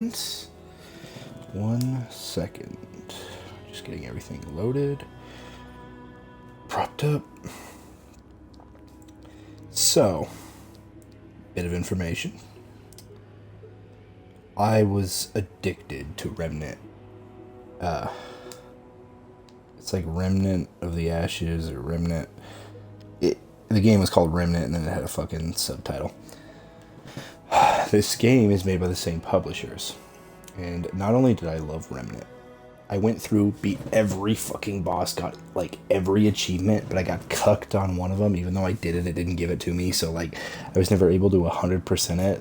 1 second. Just getting everything loaded. Propped up. So, bit of information. I was addicted to Remnant. It's like Remnant of the Ashes or Remnant. The game was called Remnant and then it had a fucking subtitle. This game is made by the same publishers. And not only did I love Remnant, I went through, beat every fucking boss, got like every achievement, but I got cucked on one of them. Even though I did it, it didn't give it to me. So like, I was never able to 100% it.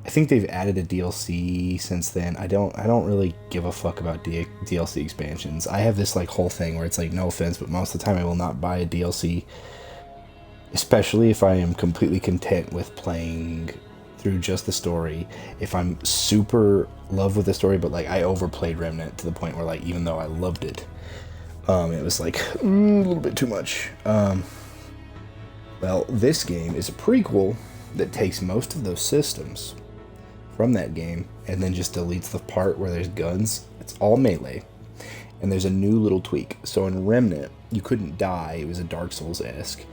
I think they've added a DLC since then. I don't really give a fuck about DLC expansions. I have this like whole thing where it's like, no offense, but most of the time I will not buy a DLC, especially if I am completely content with playing through just the story. If I'm super love with the story, but like I overplayed Remnant to the point where like, even though I loved it, it was like a little bit too much. Well, this game is a prequel that takes most of those systems from that game and then just deletes the part where there's guns. It's all melee, and there's a new little tweak. So in Remnant, you couldn't die. It was a Dark Souls-esque,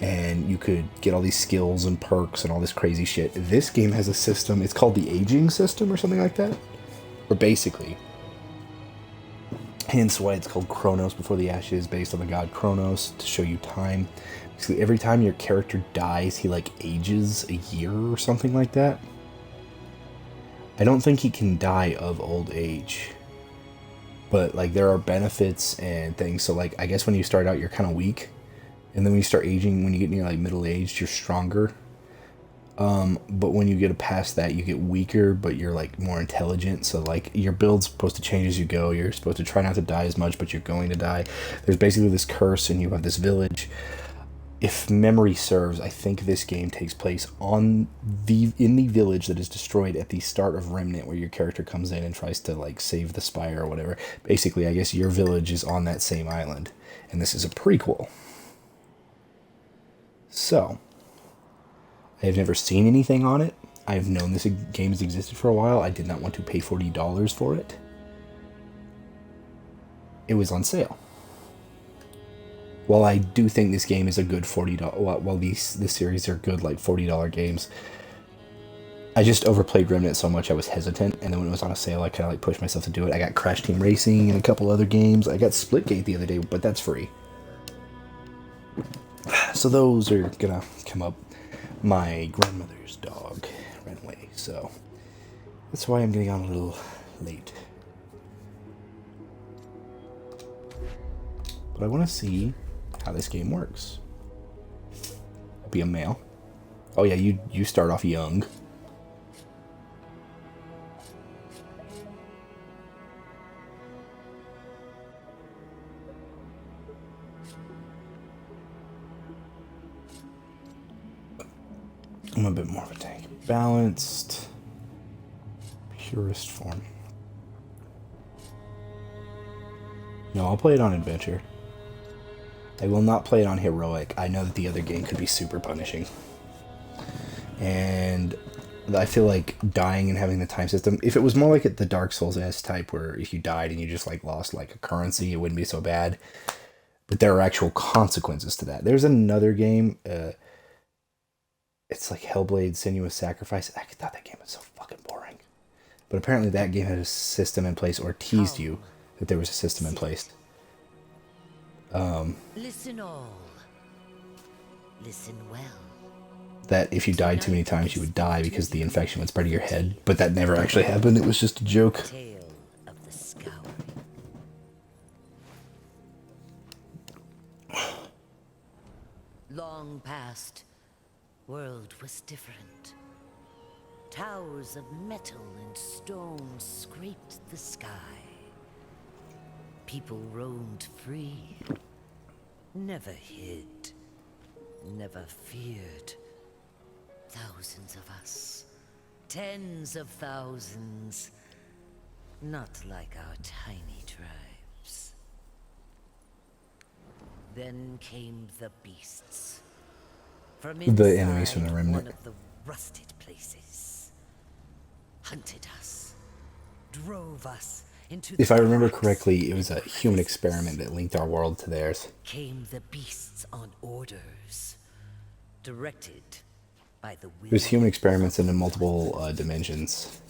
and you could get all these skills and perks and all this crazy shit. This game has a system, it's called the aging system or something like that. Or basically, hence why it's called Chronos Before the Ashes, based on the god Chronos, to show you time. Basically, every time your character dies, he like ages a year or something like that. I don't think he can die of old age, but like there are benefits and things. So like, I guess when you start out, you're kind of weak. And then when you start aging, when you get near like middle-aged, you're stronger. But when you get past that, you get weaker, but you're like more intelligent. So like your build's supposed to change as you go. You're supposed to try not to die as much, but you're going to die. There's basically this curse, and you have this village. If memory serves, I think this game takes place in the village that is destroyed at the start of Remnant, where your character comes in and tries to like save the spire or whatever. Basically, I guess your village is on that same island, and this is a prequel. So, I have never seen anything on it. I've known this game has existed for a while. I did not want to pay $40 for it. It was on sale. While I do think this game is a good $40, while this series are good like $40 games, I just overplayed Remnant so much I was hesitant, and then when it was on a sale, I kind of like pushed myself to do it. I got Crash Team Racing and a couple other games. I got Splitgate the other day, but that's free. So those are gonna come up. My grandmother's dog ran away, so that's why I'm getting on a little late. But I want to see how this game works. Be a male. Oh yeah, you start off young. I'm a bit more of a tank. Balanced. Purest form. No, I'll play it on adventure. I will not play it on heroic. I know that the other game could be super punishing. And I feel like dying and having the time system, if it was more like the Dark Souls S type, where if you died and you just like lost like a currency, it wouldn't be so bad. But there are actual consequences to that. There's another game, it's like Hellblade Sinuous Sacrifice. I thought that game was so fucking boring. But apparently that game had a system in place, or teased you that there was a system in place. Listen all. Listen well. That if you died too many times, you would die because the infection would spread to your head. But that never actually happened. It was just a joke. Tale of the Scouring. Long past, world was different. Towers of metal and stone scraped the sky. People roamed free, never hid, never feared. Thousands of us, tens of thousands, not like our tiny tribes. Then came the beasts. From The enemies from the Remnant. one of the rusted places. Hunted us, drove us into If the I remember dark correctly, it was a secret human places. experiment that linked our world to theirs. Came the beasts on orders, directed by the It was will human experiments of into the multiple One. dimensions.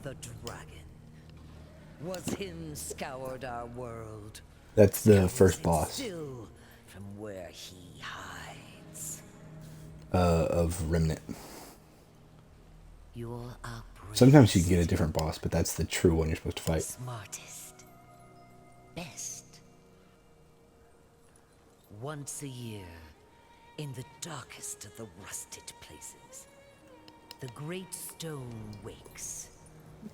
The dragon was him scoured our world. That's the Scours first it boss still from where he hides. of Remnant. You're our Sometimes you can get a bravest, different boss, but that's the true one you're supposed to fight. smartest, best. Once a year, in the darkest of the rusted places, the great stone wakes,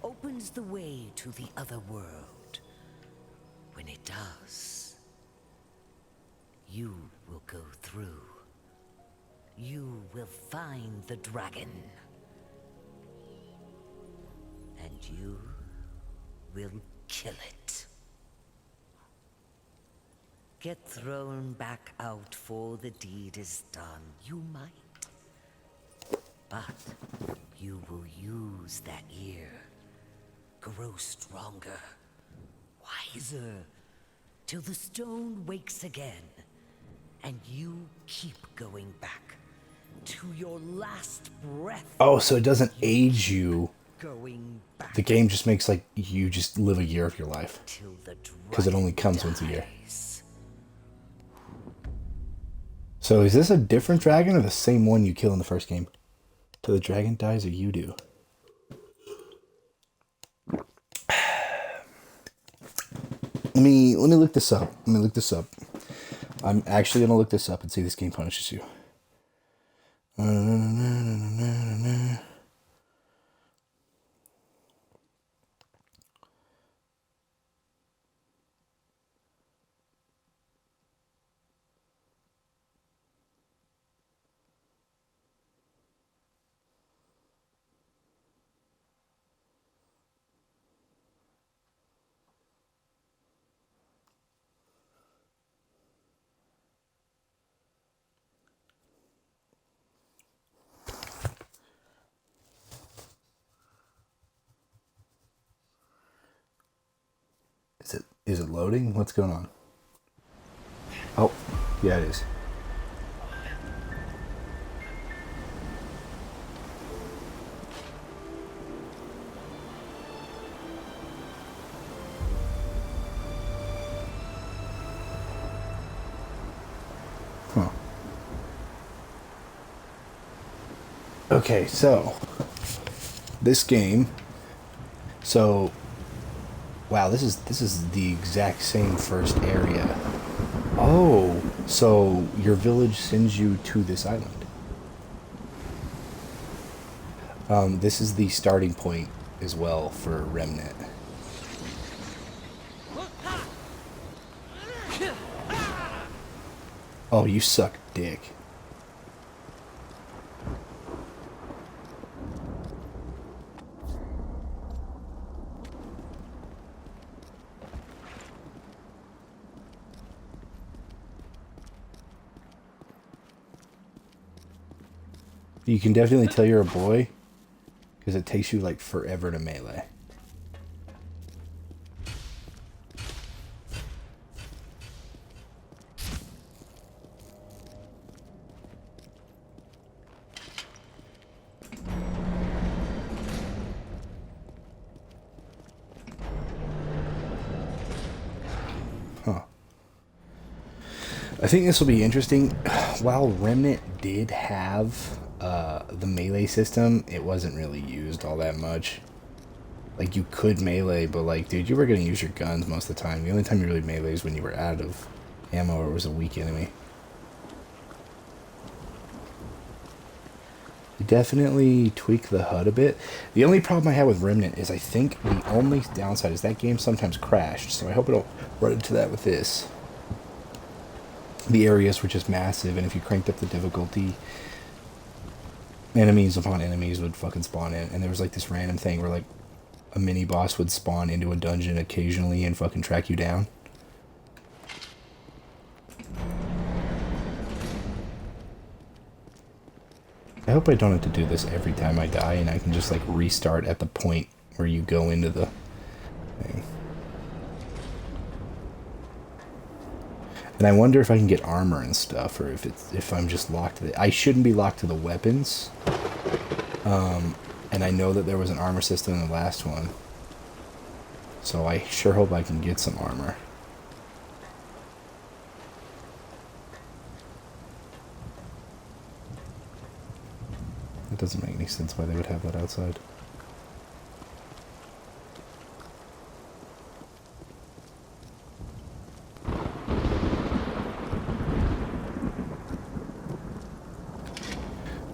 opens the way to the other world. When it does, you will go through. You will find the dragon. And you will kill it. Get thrown back out for the deed is done. You might. But you will use that year. Grow stronger. Wiser. Till the stone wakes again. And you keep going back. To your last breath. Oh, so it doesn't age you. Going back. The game just makes like you just live a year of your life. Till the Because it only dragon comes once a year. dies. So is this a different dragon or the same one you kill in the first game? Till the dragon dies or you do? Let me look this up. I'm actually gonna look this up and see if this game punishes you. Is it loading? What's going on? Oh, yeah, it is. Huh. Okay, so this game. So, wow, this is the exact same first area. Oh, so your village sends you to this island. This is the starting point as well for Remnant. Oh, you suck dick. You can definitely tell you're a boy because it takes you like forever to melee. Huh. I think this will be interesting. While Remnant did have the melee system, it wasn't really used all that much. Like, you could melee, but like, dude, you were going to use your guns most of the time. The only time you really melee is when you were out of ammo or was a weak enemy. You definitely tweak the HUD a bit. The only problem I had with Remnant is I think the only downside is that game sometimes crashed, so I hope I don't run into that with this. The areas were just massive, and if you cranked up the difficulty, enemies upon enemies would fucking spawn in. And there was like this random thing where like a mini boss would spawn into a dungeon occasionally and fucking track you down. I hope I don't have to do this every time I die and I can just like restart at the point where you go into the thing. And I wonder if I can get armor and stuff, or if I'm just locked to the... I shouldn't be locked to the weapons. And I know that there was an armor system in the last one. So I sure hope I can get some armor. It doesn't make any sense why they would have that outside.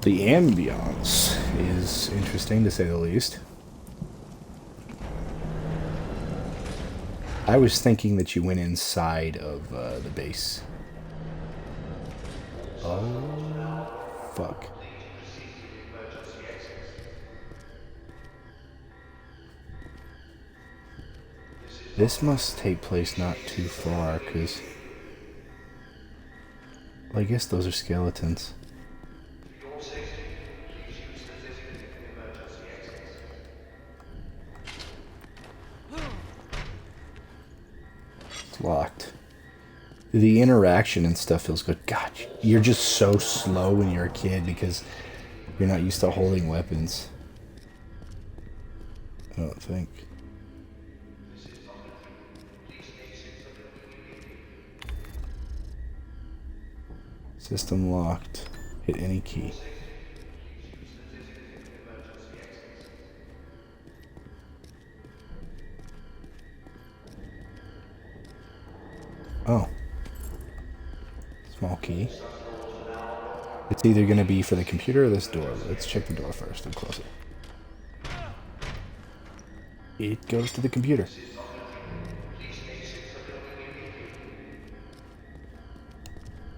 The ambiance is interesting, to say the least. I was thinking that you went inside of the base. Oh, fuck. This must take place not too far, because... Well, I guess those are skeletons. Locked. The interaction and stuff feels good. God, you're just so slow when you're a kid because you're not used to holding weapons. I don't think. System locked. Hit any key. Oh. Small key. It's either going to be for the computer or this door. Let's check the door first and close it. It goes to the computer.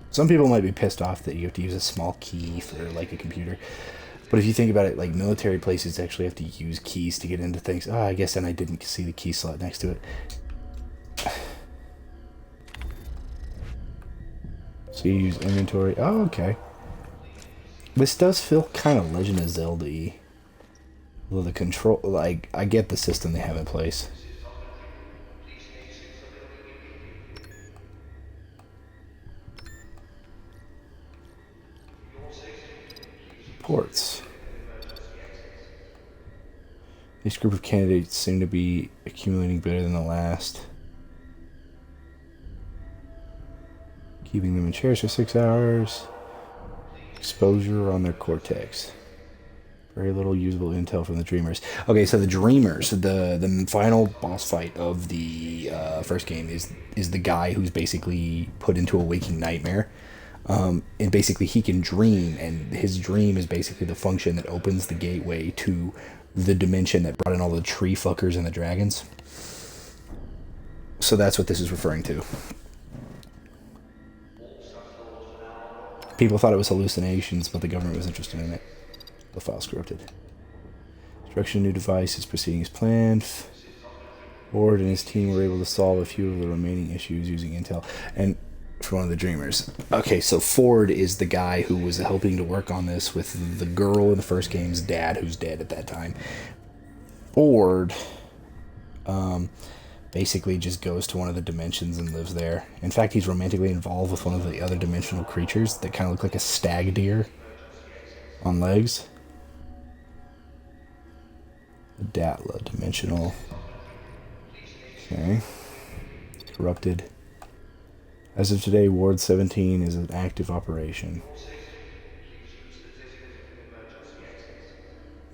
Some people might be pissed off that you have to use a small key for, like, a computer. But if you think about it, like, military places actually have to use keys to get into things. Oh, I guess then I didn't see the key slot next to it. So you use inventory. Oh, okay. This does feel kind of Legend of Zelda-y. Well, the control, like, I get the system they have in place. Ports. This group of candidates seem to be accumulating better than the last. Keeping them in chairs for 6 hours. Exposure on their cortex. Very little usable intel from the Dreamers. Okay, so the Dreamers, the final boss fight of the first game is the guy who's basically put into a waking nightmare. And basically he can dream, and his dream is basically the function that opens the gateway to the dimension that brought in all the tree fuckers and the dragons. So that's what this is referring to. People thought it was hallucinations, but the government was interested in it. The file scripted. Construction of new device is proceeding as planned. Ward and his team were able to solve a few of the remaining issues using intel. And for one of the Dreamers. Okay, so Ford is the guy who was helping to work on this with the girl in the first game's dad, who's dead at that time. Ford basically just goes to one of the dimensions and lives there. In fact, he's romantically involved with one of the other dimensional creatures that kind of look like a stag deer on legs. Datla dimensional. Okay. Corrupted. As of today, Ward 17 is an active operation.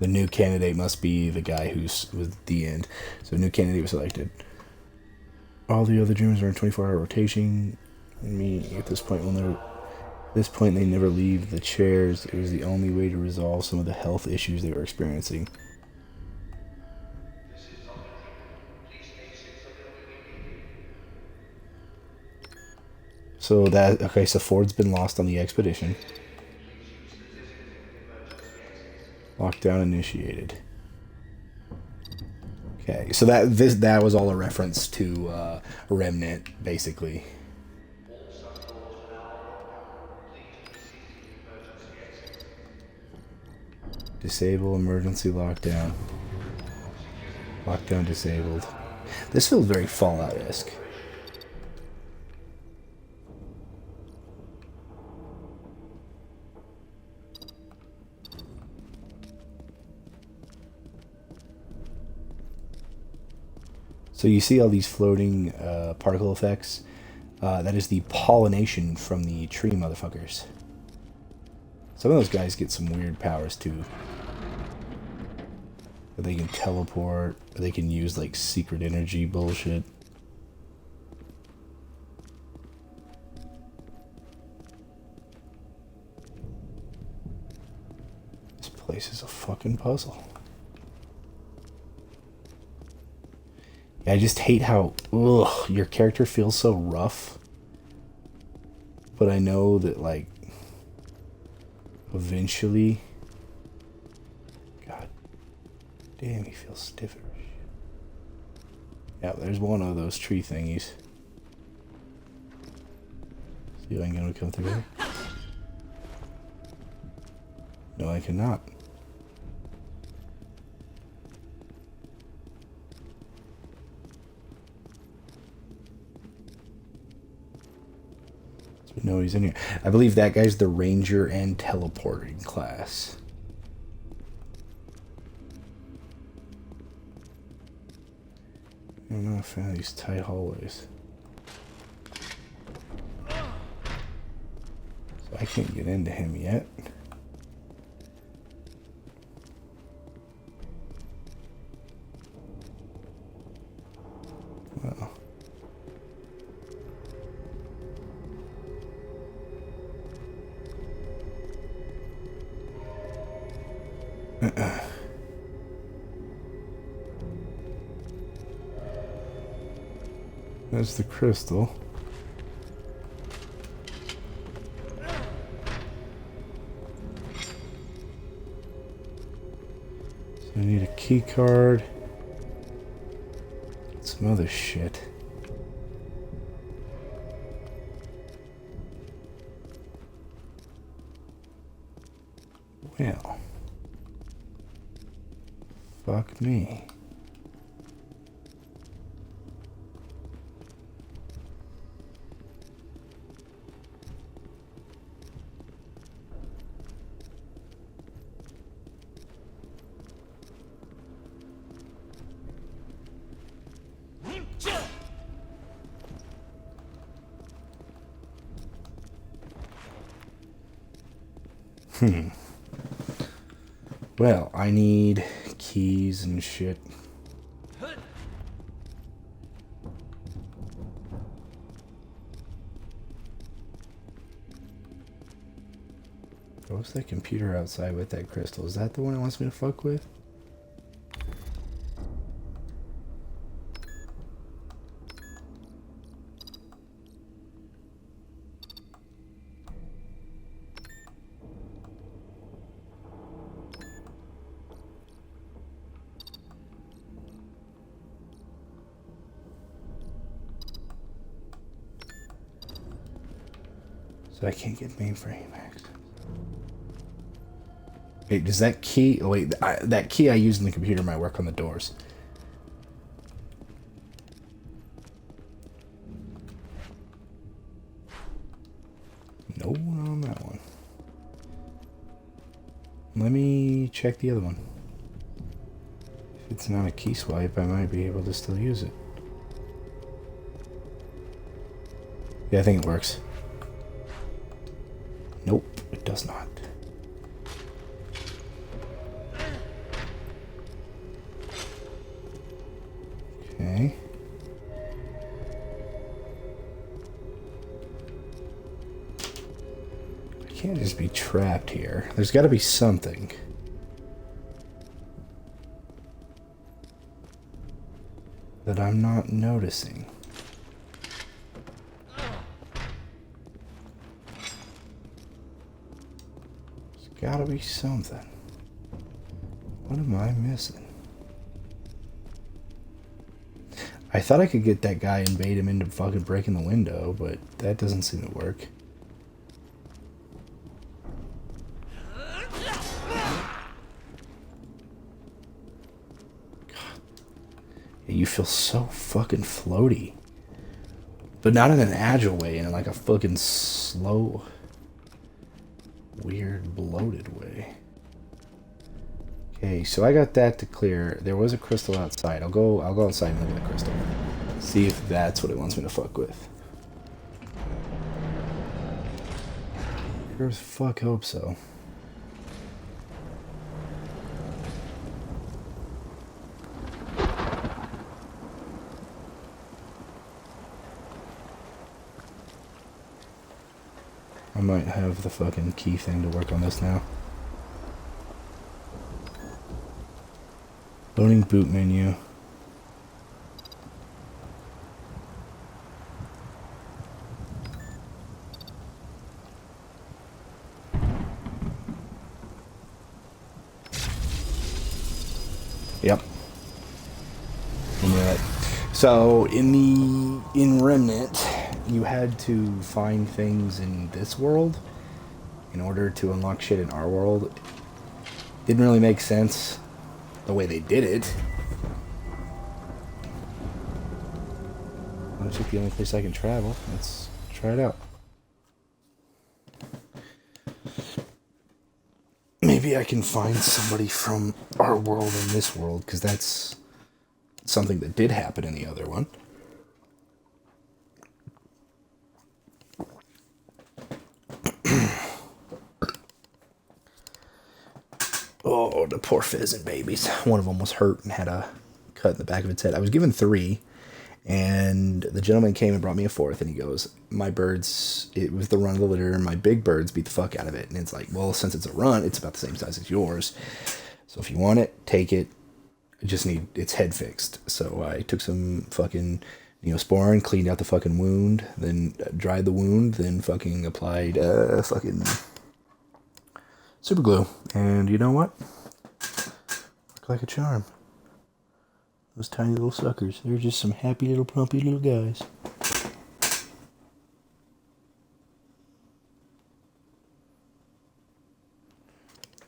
The new candidate must be the guy who's with the end. So new candidate was selected. All the other Dreamers are in 24-hour rotation. At this point, they never leave the chairs. It was the only way to resolve some of the health issues they were experiencing. So so Ford's been lost on the expedition. Lockdown initiated. Okay, so that was all a reference to Remnant, basically. Disable emergency lockdown. Lockdown disabled. This feels very Fallout-esque. So you see all these floating particle effects? That is the pollination from the tree motherfuckers. Some of those guys get some weird powers too. They can teleport, or they can use like secret energy bullshit. This place is a fucking puzzle. Yeah, I just hate how your character feels so rough. But I know that like eventually, God damn, he feels stiffer. Yeah, there's one of those tree thingies. See if I can get him to come through here. No, I cannot. So we know he's in here. I believe that guy's the ranger and teleporting class. I'm not a fan of these tight hallways. So I can't get into him yet. Well. There's the crystal. So I need a key card. Some other shit. Well. Fuck me. Well, I need keys and shit. What's that computer outside with that crystal? Is that the one it wants me to fuck with? So I can't get mainframe access. Wait, does that key... Oh, wait, that key I used in the computer might work on the doors. No one on that one. Let me check the other one. If it's not a key swipe, I might be able to still use it. Yeah, I think it works. Nope, it does not. Okay. I can't just be trapped here. There's got to be something. That I'm not noticing. Gotta be something. What am I missing? I thought I could get that guy and bait him into fucking breaking the window, but that doesn't seem to work. God. You feel so fucking floaty. But not in an agile way, in like a fucking slow, weird, bloated way. Okay, so I got that to clear. There was a crystal outside. I'll go outside and look at the crystal. See if that's what it wants me to fuck with. Sure as fuck hope so. I might have the fucking key thing to work on this now. Loading boot menu. Yep. I knew it. So in Remnant, you had to find things in this world in order to unlock shit in our world. Didn't really make sense the way they did it. Looks like the only place I can travel. Let's try it out. Maybe I can find somebody from our world in this world, because that's something that did happen in the other one. Oh, the poor pheasant babies. One of them was hurt and had a cut in the back of its head. I was given 3, and the gentleman came and brought me a 4th, and he goes, my birds, it was the run of the litter, and my big birds beat the fuck out of it. And it's like, well, since it's a run, it's about the same size as yours. So if you want it, take it. I just need its head fixed. So I took some fucking Neosporin, cleaned out the fucking wound, then dried the wound, then fucking applied fucking super glue. And you know what? Worked like a charm. Those tiny little suckers. They're just some happy little plumpy little guys.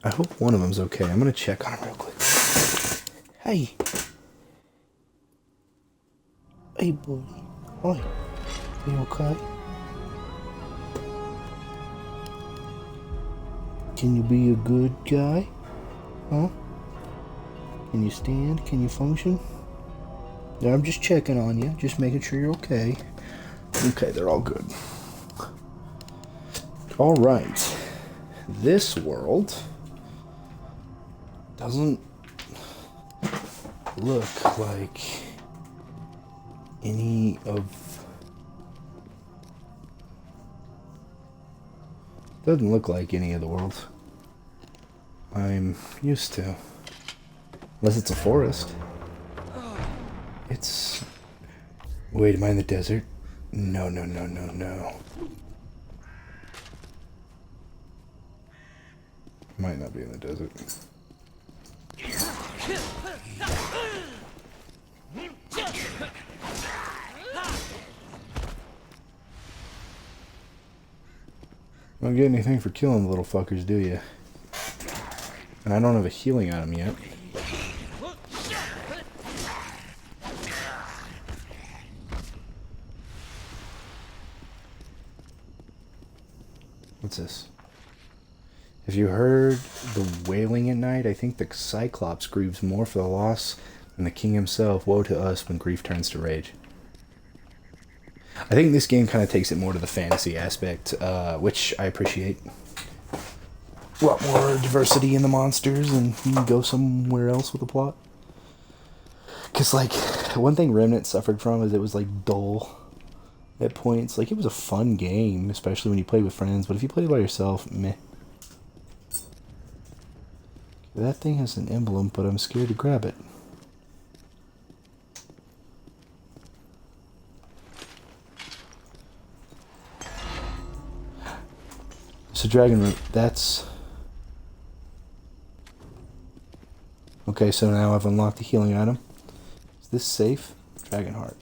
I hope one of them's okay. I'm gonna check on him real quick. Hey. Hey, buddy. Hi. You okay? Can you be a good guy? Huh? Can you stand? Can you function? Yeah, I'm just checking on you. Just making sure you're okay. Okay, they're all good. Alright. This world doesn't look like any of... Doesn't look like any of the worlds I'm used to. Unless it's a forest. It's... Wait, am I in the desert? No, no, no, no, no. Might not be in the desert. Don't get anything for killing the little fuckers, do you? And I don't have a healing item yet. What's this? Have you heard the wailing at night? I think the Cyclops grieves more for the loss than the king himself. Woe to us when grief turns to rage. I think this game kind of takes it more to the fantasy aspect, which I appreciate. A lot more diversity in the monsters, and you can go somewhere else with the plot. Because, like, one thing Remnant suffered from is it was, like, dull at points. Like, it was a fun game, especially when you played with friends, but if you played it by yourself, meh. That thing has an emblem, but I'm scared to grab it. So dragon root, that's... Okay, so now I've unlocked the healing item. Is this safe? Dragon heart.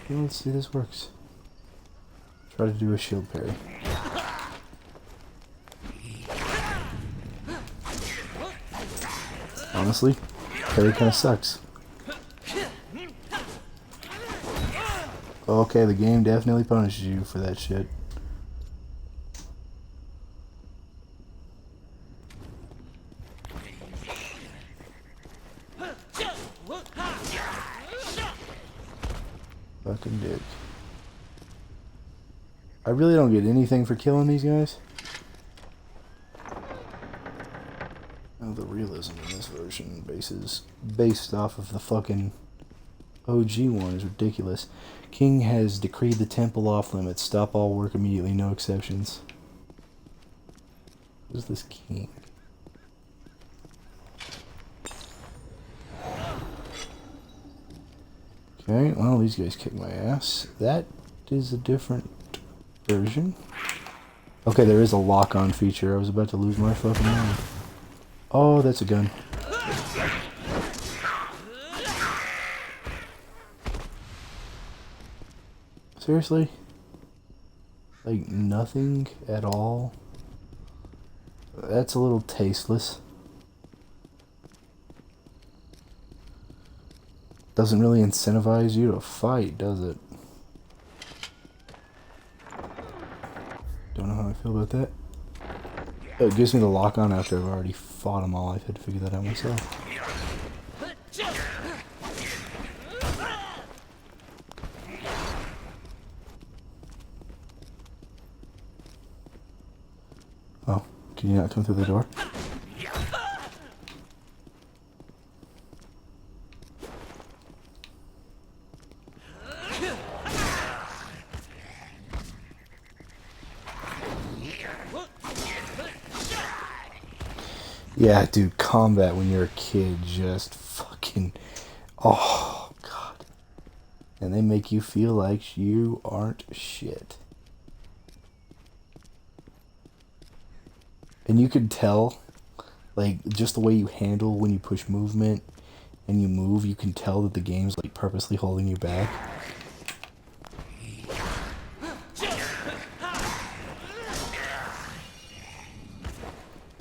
Okay, let's see if this works. Try to do a shield parry. Honestly, parry kind of sucks. Okay, the game definitely punishes you for that shit. Fucking dick. I really don't get anything for killing these guys. Oh, the realism in this version based off of the fucking OG one is ridiculous. King has decreed the temple off limits. Stop all work immediately, no exceptions. Who's this king? Okay, well, these guys kick my ass. That is a different version. Okay, there is a lock-on feature. I was about to lose my fucking mind. Oh, that's a gun. Seriously? Like, nothing at all? That's a little tasteless. Doesn't really incentivize you to fight, does it? Don't know how I feel about that. Oh, it gives me the lock-on after I've already fought them all. I've had to figure that out myself. Oh, can you not come through the door? Yeah, dude, combat when you're a kid just fucking... Oh, God. And they make you feel like you aren't shit. And you could tell, like, just the way you handle when you push movement and you move, you can tell that the game's, like, purposely holding you back.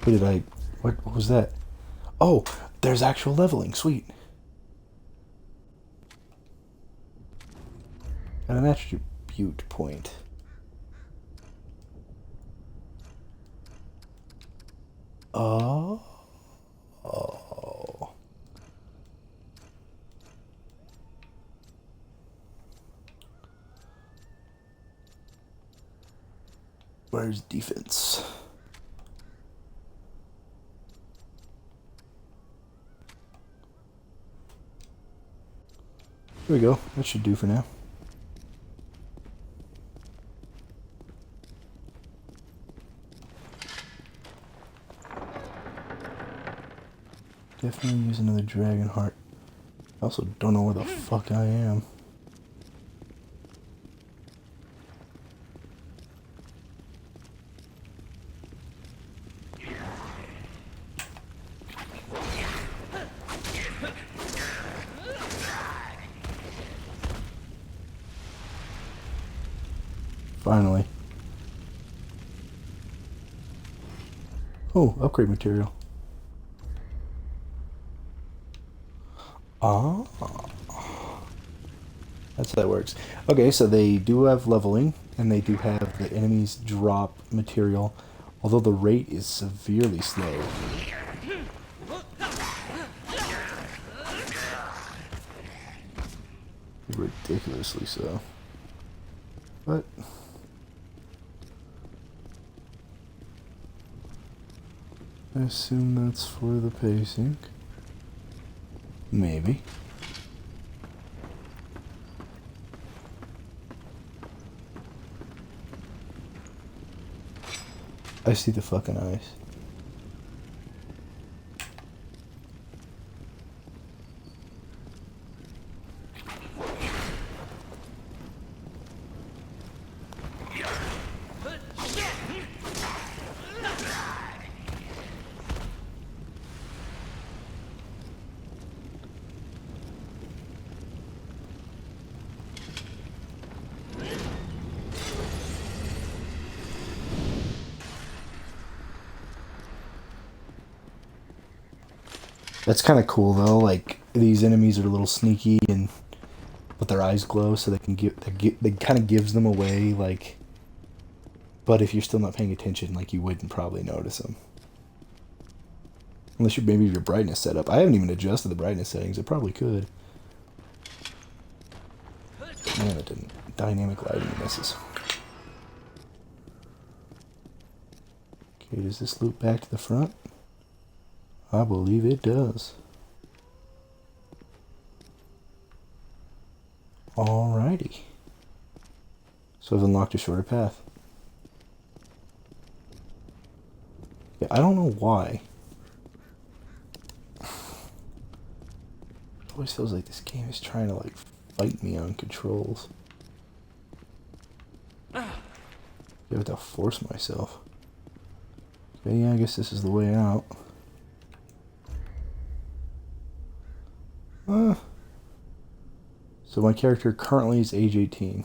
What did I... What was that? Oh, there's actual leveling. Sweet. Got an attribute point. Oh. Oh. Where's defense? Here we go. That should do for now. Definitely use another dragon heart. I also don't know where the fuck I am. Finally. Oh, upgrade material. Ah. That's how that works. Okay, so they do have leveling, and they do have the enemies drop material, although the rate is severely slow. Ridiculously so. But I assume that's for the pacing. Maybe. I see the fucking eyes. That's kind of cool though. Like these enemies are a little sneaky and but their eyes glow, so they can they kind of gives them away. Like, but if you're still not paying attention, like you wouldn't probably notice them. Unless you maybe your brightness set up. I haven't even adjusted the brightness settings. It probably could. Man, it didn't. Dynamic lighting misses. Okay, does this loop back to the front? I believe it does. Alrighty. So I've unlocked a shorter path. Yeah, I don't know why. It always feels like this game is trying to like fight me on controls. I have to force myself. Okay, yeah, I guess this is the way out. So my character currently is age 18.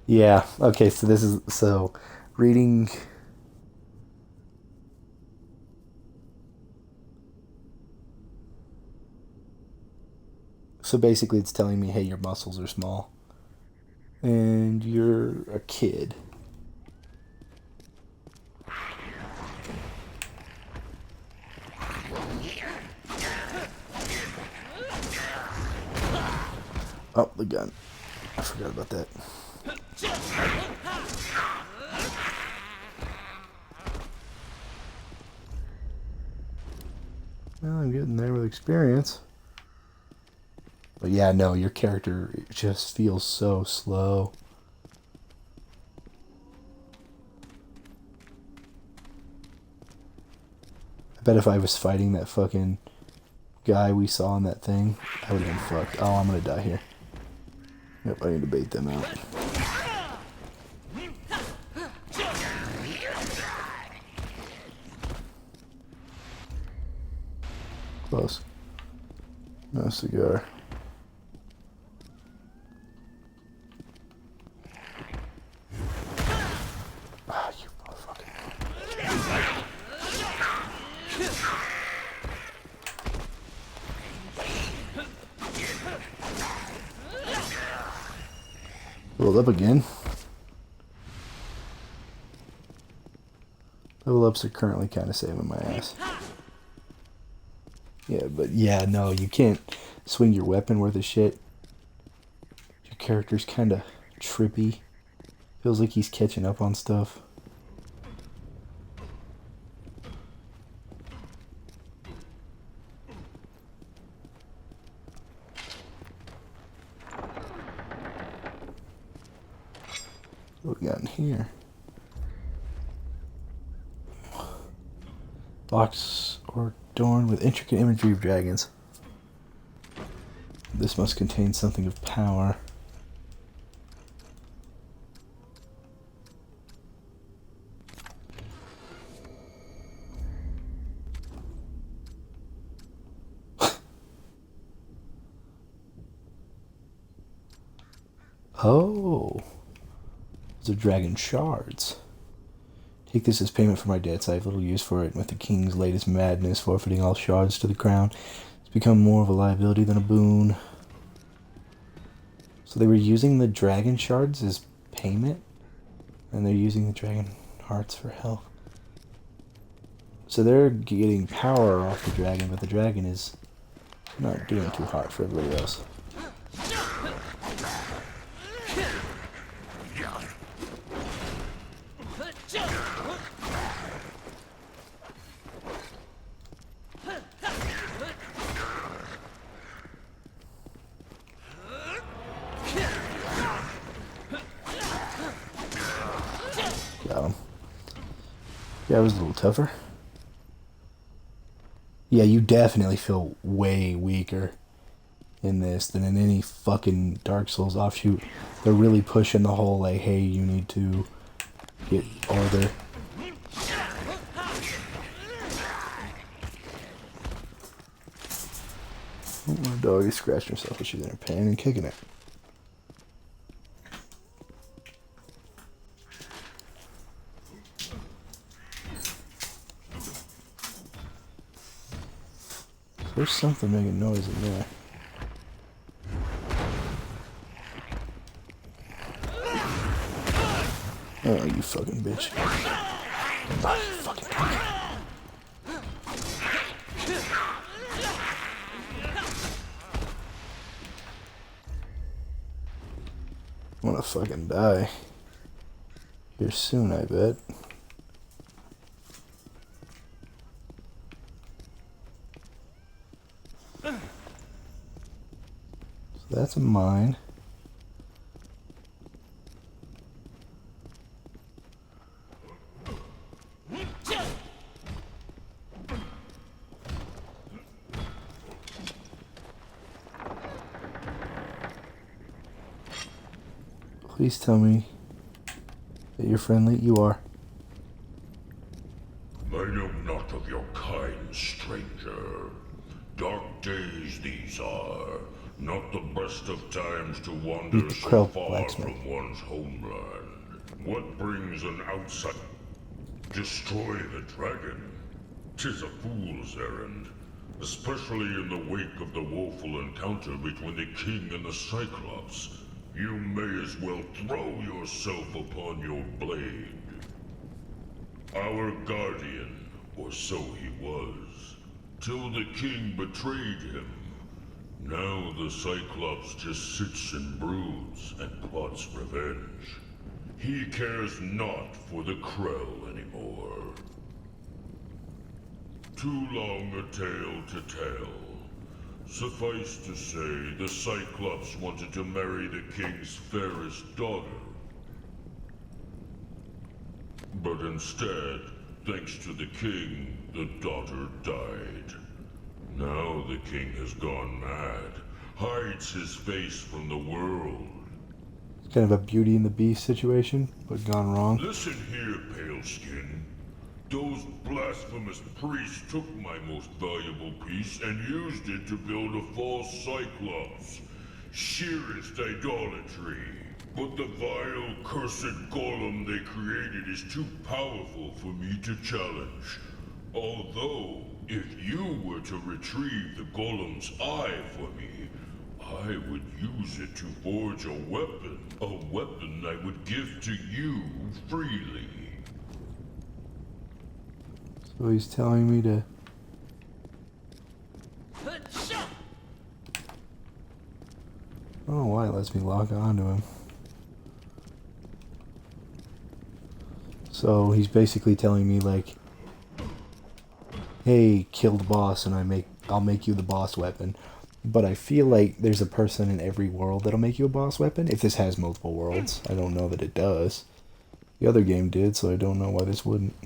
Yeah, okay, so this is, so, reading... So basically it's telling me, hey, your muscles are small. And you're a kid. Oh, the gun. I forgot about that. Well, I'm getting there with experience. But yeah, no, your character just feels so slow. I bet if I was fighting that fucking guy we saw in that thing, I would have been fucked. Oh, I'm gonna die here. Yep, I need to bait them out. Close. No cigar. Ah, you motherfucker. Leveled up again. Level ups are currently kind of saving my ass. Yeah, but yeah, no, you can't swing your weapon worth of shit. Your character's kind of trippy. Feels like he's catching up on stuff. What we got in here? Box or adorned with intricate imagery of dragons. This must contain something of power. Oh, those are dragon shards. Take this as payment for my debts. I have little use for it. With the king's latest madness, forfeiting all shards to the crown, it's become more of a liability than a boon. So they were using the dragon shards as payment, and they're using the dragon hearts for health. So they're getting power off the dragon, but the dragon is not doing too hard for everybody else. Got him. Yeah, it was a little tougher. Yeah, you definitely feel way weaker in this than in any fucking Dark Souls offshoot. They're really pushing the whole, like, hey, you need to get order. Oh, my dog is scratching herself, but she's in her pain and kicking it. There's something making noise in there. Oh, you fucking bitch. Oh, you fucking bitch. I'm gonna fucking die. Here soon, I bet. So that's a mine. Please tell me that you're friendly. You are. I know not of your kind, stranger. Dark days these are. Not the best of times to wander Beat the so Krell far blacksmith. from one's homeland. What brings an outside? Destroy the dragon. 'Tis a fool's errand. Especially in the wake of the woeful encounter between the king and the Cyclops. You may as well throw yourself upon your blade. Our guardian, or so he was, till the king betrayed him. Now the Cyclops just sits and broods and plots revenge. He cares not for the Krell anymore. Too long a tale to tell. Suffice to say, the Cyclops wanted to marry the king's fairest daughter. But instead, thanks to the king, the daughter died. Now the king has gone mad, hides his face from the world. It's kind of a Beauty and the Beast situation, but gone wrong. Listen here, Paleskin. Those blasphemous priests took my most valuable piece and used it to build a false Cyclops. Sheerest idolatry. But the vile, cursed golem they created is too powerful for me to challenge. Although, if you were to retrieve the golem's eye for me, I would use it to forge a weapon I would give to you freely. So he's telling me to... I don't know why it lets me lock onto him. So he's basically telling me like, hey, kill the boss and I'll make you the boss weapon. But I feel like there's a person in every world that'll make you a boss weapon if this has multiple worlds. I don't know that it does. The other game did, so I don't know why this wouldn't.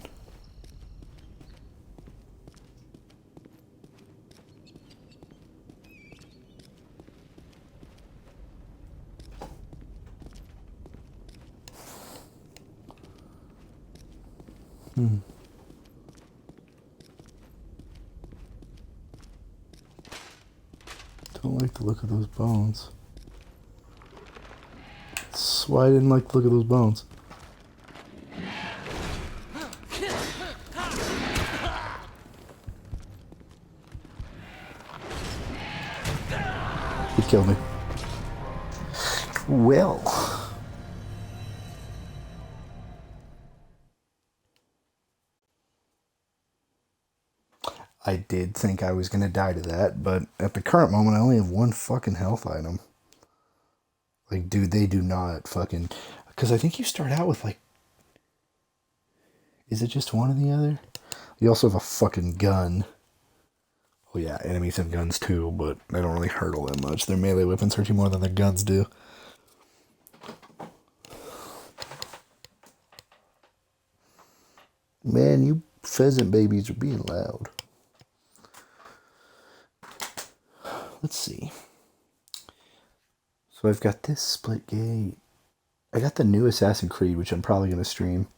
Don't like the look of those bones. That's why I didn't like the look of those bones. He killed me. Well. I did think I was going to die to that, but at the current moment, I only have one fucking health item. Like, dude, they do not fucking... Because I think you start out with, like... Is it just one or the other? You also have a fucking gun. Oh yeah, enemies have guns too, but they don't really hurt all that much. Their melee weapons hurt you more than their guns do. Man, you pheasant babies are being loud. Let's see. So I've got this split gate. I got the new Assassin's Creed, which I'm probably going to stream.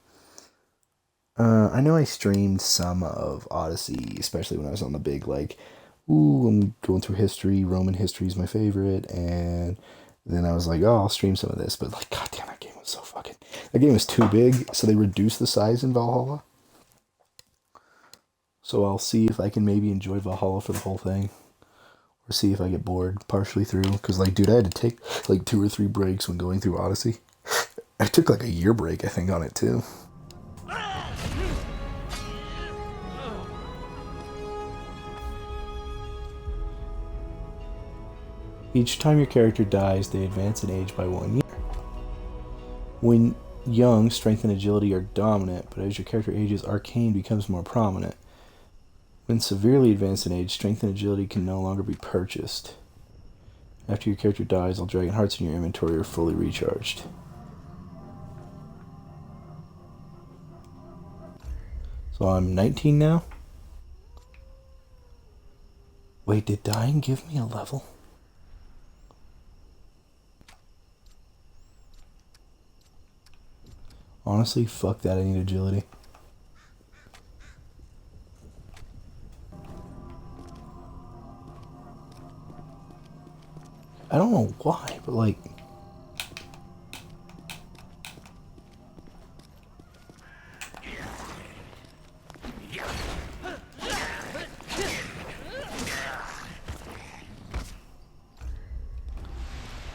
I know I streamed some of Odyssey, especially when I was on the big, like, ooh, I'm going through history. Roman history is my favorite. And then I was like, oh, I'll stream some of this. But, like, goddamn, that game was so fucking... That game was too big, so they reduced the size in Valhalla. So I'll see if I can maybe enjoy Valhalla for the whole thing. Or see if I get bored partially through. Because, like, dude, I had to take, like, 2 or 3 breaks when going through Odyssey. I took, like, a year break, I think, on it, too. Each time your character dies, they advance in age by 1 year. When young, strength and agility are dominant, but as your character ages, arcane becomes more prominent. When severely advanced in age, strength and agility can no longer be purchased. After your character dies, all dragon hearts in your inventory are fully recharged. So I'm 19 now? Wait, did dying give me a level? Honestly, fuck that, I need agility. I don't know why, but like...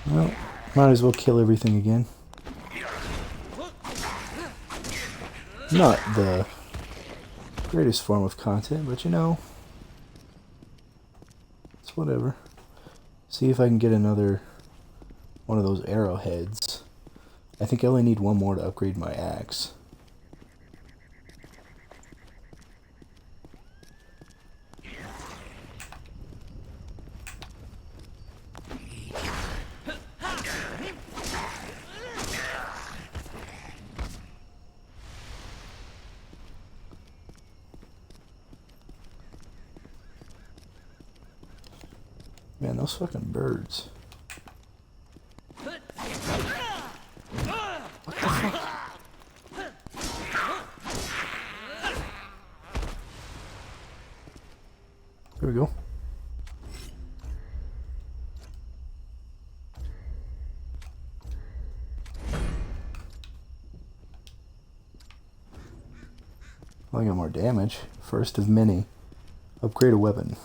Well, might as well kill everything again. Not the greatest form of content, but you know, it's whatever. See if I can get another one of those arrowheads. I think I only need 1 more to upgrade my axe. Man, those fucking birds. What the fuck? There we go. Well, I got more damage. First of many. Upgrade a weapon.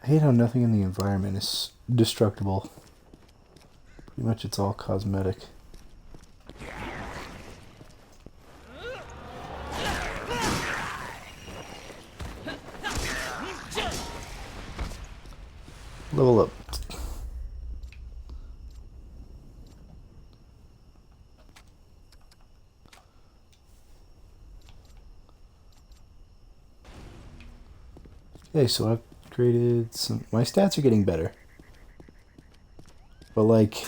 I hate how nothing in the environment is destructible. Pretty much it's all cosmetic. Level up. Okay, so I've created some... My stats are getting better. But, like,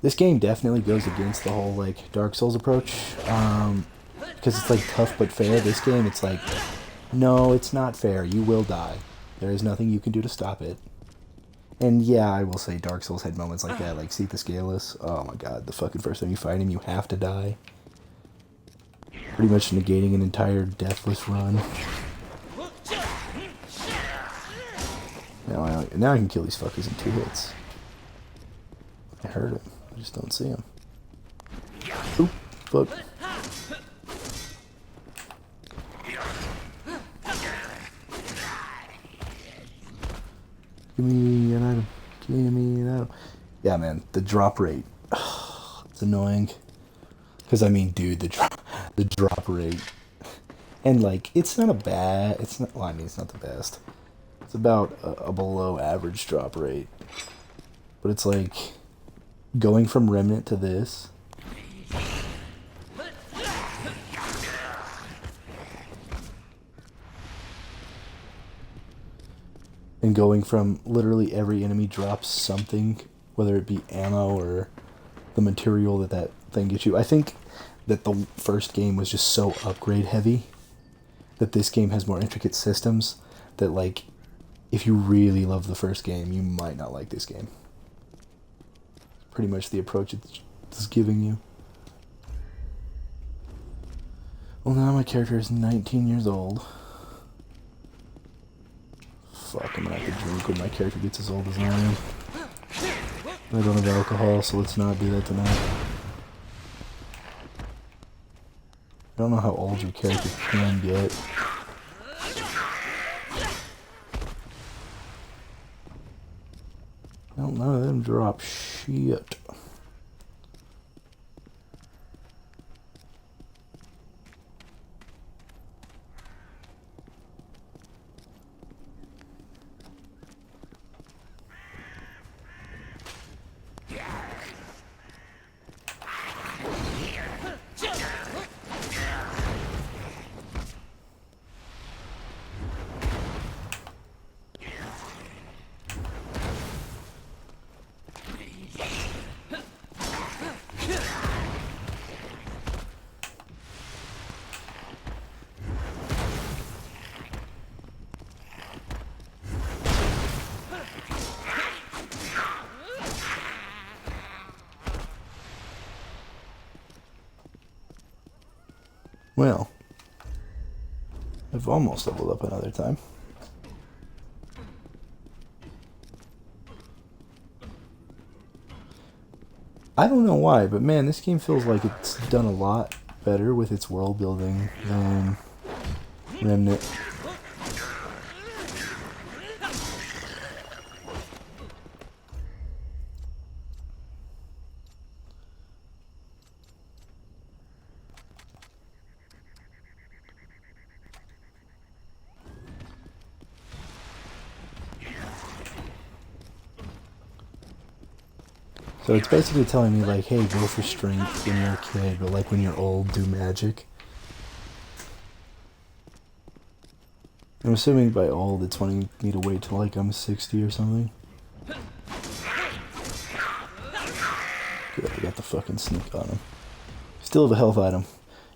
this game definitely goes against the whole, like, Dark Souls approach. Because it's, like, tough but fair. This game, it's like, no, it's not fair. You will die. There is nothing you can do to stop it. And, yeah, I will say Dark Souls had moments like that. Like, see the Scaleless? Oh, my God. The fucking first time you fight him, you have to die. Pretty much negating an entire deathless run. Now I can kill these fuckers in 2 hits. I heard him. I just don't see him. Oop, fuck. Give me an item. Give me an item. Yeah, man, the drop rate. It's annoying. Because, I mean, dude, the drop rate. And, like, it's not a bad... It's not... Well, I mean, it's not the best. It's about a below average drop rate. But it's like going from Remnant to this. And going from literally every enemy drops something, whether it be ammo or the material that thing gets you. I think that the first game was just so upgrade heavy that this game has more intricate systems that, like, if you really love the first game, you might not like this game. It's pretty much the approach it's giving you. Well, now my character is 19 years old. Fuck, I'm gonna have to drink when my character gets as old as I am. I don't have alcohol, so let's not do that tonight. I don't know how old your character can get. Well, none of them drop shit. Well, I've almost leveled up another time. I don't know why, but man, this game feels like it's done a lot better with its world building than Remnant. So it's basically telling me, like, hey, go for strength when you're a kid, but like when you're old, do magic. I'm assuming by old, it's wanting me to wait till like I'm 60 or something. Good, I got the fucking sneak on him. Still have a health item.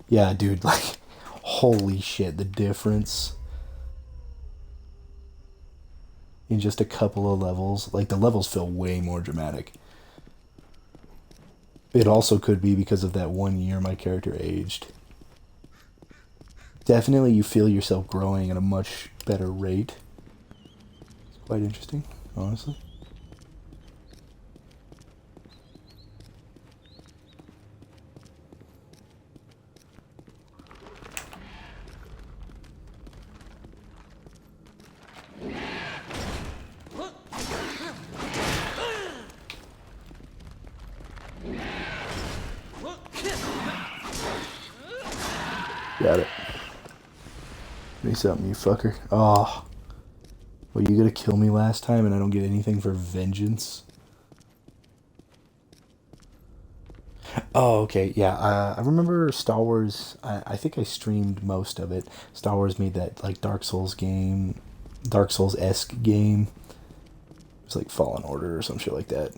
Yeah, dude, like, holy shit, the difference in just a couple of levels. Like, the levels feel way more dramatic. It also could be because of that 1 year my character aged. Definitely you feel yourself growing at a much better rate. It's quite interesting, honestly. Got it. Give me something, you fucker. Oh. Well, you gonna kill me last time and I don't get anything for vengeance? Oh, okay. Yeah, I remember Star Wars. I think I streamed most of it. Star Wars made that, like, Dark Souls game. Dark Souls-esque game. It's like Fallen Order or some shit like that.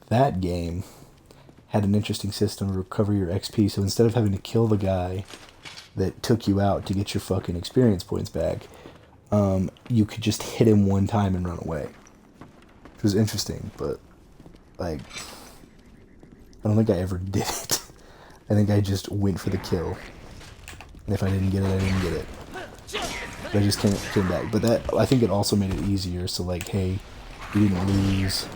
That game had an interesting system to recover your XP. So instead of having to kill the guy that took you out to get your fucking experience points back, you could just hit him one time and run away. Which was interesting, but, like, I don't think I ever did it. I think I just went for the kill. And if I didn't get it, I didn't get it. But I just came back. But that, I think it also made it easier. So, like, hey, you didn't lose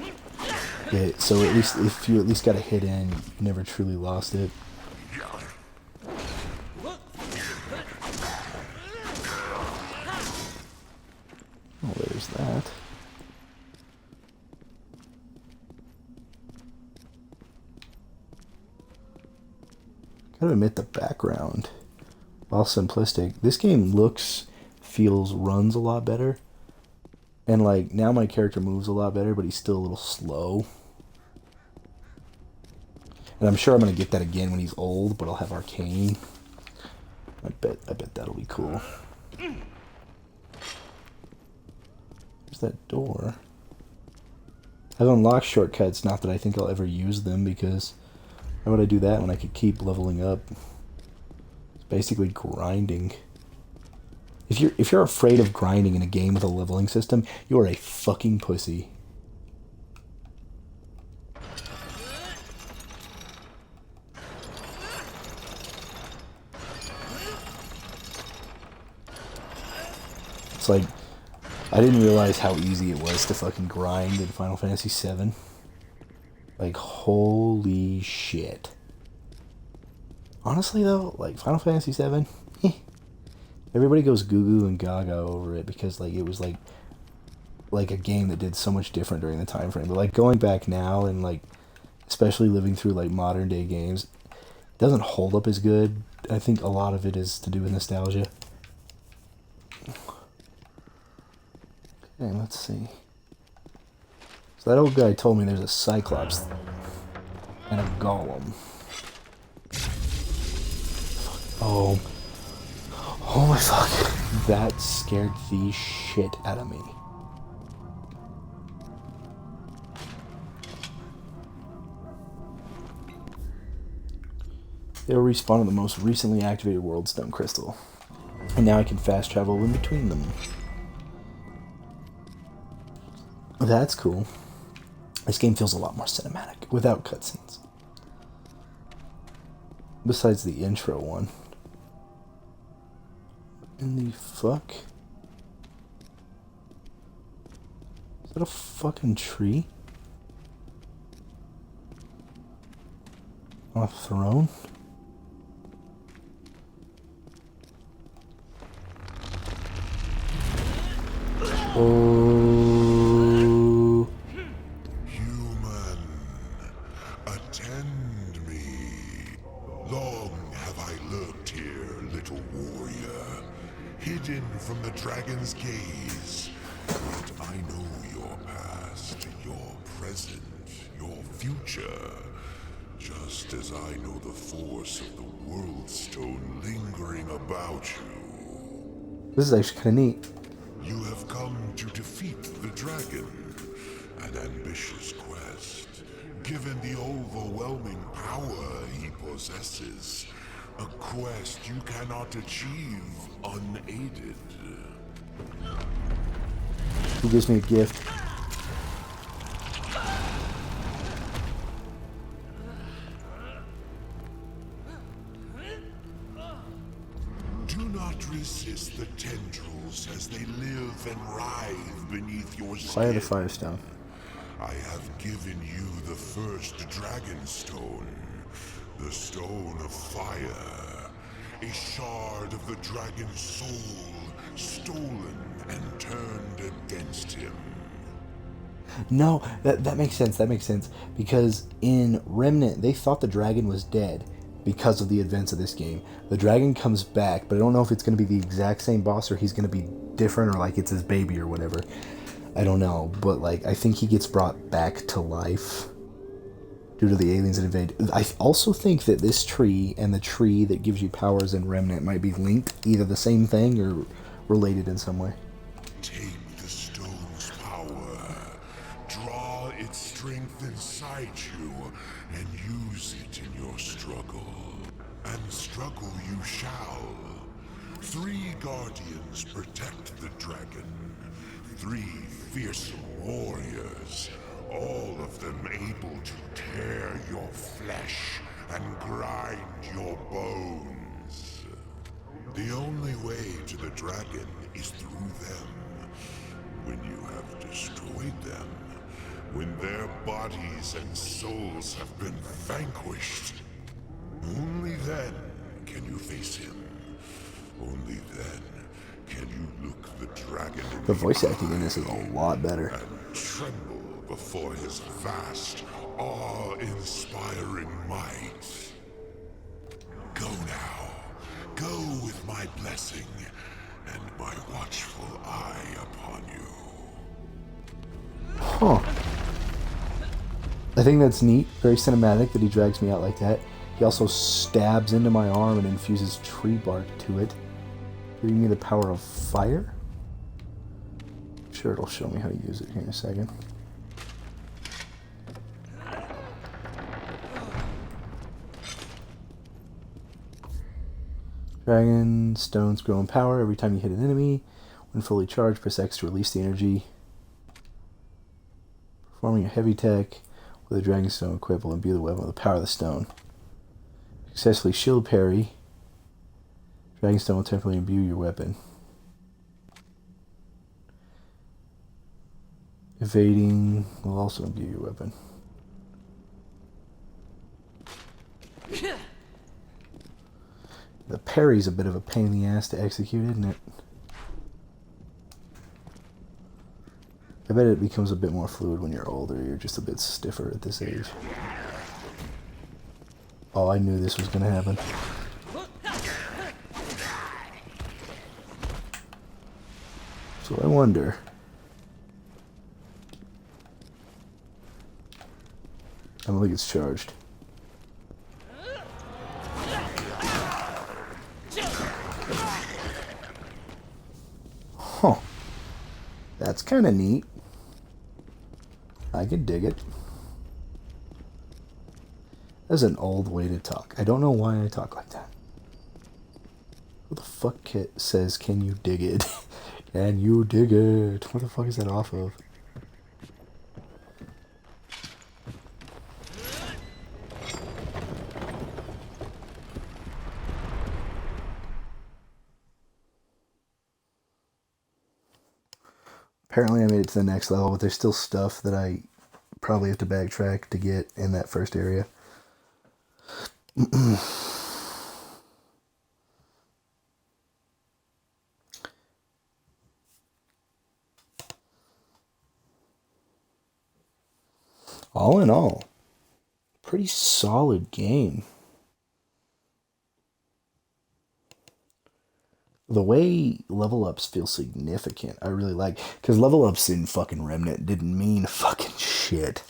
it. So at least, if you at least got a hit in, you never truly lost it. Oh, there's that. Gotta admit, the background, while simplistic, this game looks, feels, runs a lot better. And, like, now my character moves a lot better, but he's still a little slow. And I'm sure I'm gonna get that again when he's old, but I'll have Arcane. I bet that'll be cool. There's that door. I've unlocked shortcuts, not that I think I'll ever use them, because why would I do that when I could keep leveling up? It's basically grinding. If you're afraid of grinding in a game with a leveling system, you are a fucking pussy. It's like, I didn't realize how easy it was to fucking grind in Final Fantasy VII. Like, holy shit. Honestly, though, like, Final Fantasy VII, everybody goes goo goo and gaga over it because, like, it was, like a game that did so much different during the time frame. But, like, going back now and, like, especially living through, like, modern day games, it doesn't hold up as good. I think a lot of it is to do with nostalgia. Okay, let's see. So that old guy told me there's a Cyclops and a Golem. Oh. Oh my fuck. That scared the shit out of me. They will respawn in the most recently activated World Stone Crystal. And now I can fast travel in between them. That's cool. This game feels a lot more cinematic, without cutscenes. Besides the intro one. In the fuck? Is that a fucking tree? On a throne? Oh. Human, attend me. Long have I lurked here, little warrior, hidden from the dragon's gaze. Yet I know your past, your present, your future. Just as I know the force of the World Stone lingering about you. This is actually kind of neat. You have come to defeat the dragon. An ambitious quest, given the overwhelming power he possesses. A quest you cannot achieve unaided. Who gives me a gift? Do not resist the tendrils as they live and writhe beneath your skin. Fire the Firestone. I have given you the first dragon stone, the Stone of Fire, a shard of the dragon's soul, stolen and turned against him. No, that makes sense. That makes sense. Because in Remnant, they thought the dragon was dead because of the events of this game. The dragon comes back, but I don't know if it's going to be the exact same boss or he's going to be different or like it's his baby or whatever. I don't know, but like I think he gets brought back to life due to the aliens that invade. I also think that this tree and the tree that gives you powers in Remnant might be linked, either the same thing or related in some way. Take the stone's power, draw its strength inside you, and use it in your struggle. And struggle you shall. 3 guardians protect the dragon. 3 fearsome warriors, all of them able to tear your flesh and grind your bones. The only way to the dragon is through them. When you have destroyed them, when their bodies and souls have been vanquished, only then can you face him. Only then can you look the dragon in The voice acting in this is a lot better. and tremble before his vast, awe-inspiring might. Go now. Go with my blessing and my watchful eye upon you. Huh. I think that's neat. Very cinematic that he drags me out like that. He also stabs into my arm and infuses tree bark to it, giving me the power of fire. Sure, it'll show me how to use it here in a second. Dragon stones grow in power every time you hit an enemy. When fully charged, press X to release the energy. Performing a heavy tech with a dragon stone equipped will imbue the weapon with the power of the stone. Successfully shield parry. Dragonstone will temporarily imbue your weapon. Evading will also give you a weapon. The parry's a bit of a pain in the ass to execute, isn't it? I bet it becomes a bit more fluid when you're older. You're just a bit stiffer at this age. Oh, I knew this was gonna happen. So I wonder... I don't think it's charged. Huh. That's kind of neat. I could dig it. That's an old way to talk. I don't know why I talk like that. What the fuck says, can you dig it? Can you dig it? What the fuck is that off of? Apparently I made it to the next level, but there's still stuff that I probably have to backtrack to get in that first area. All in all, pretty solid game. The way level ups feel significant, I really like. Because level ups in fucking Remnant didn't mean fucking shit.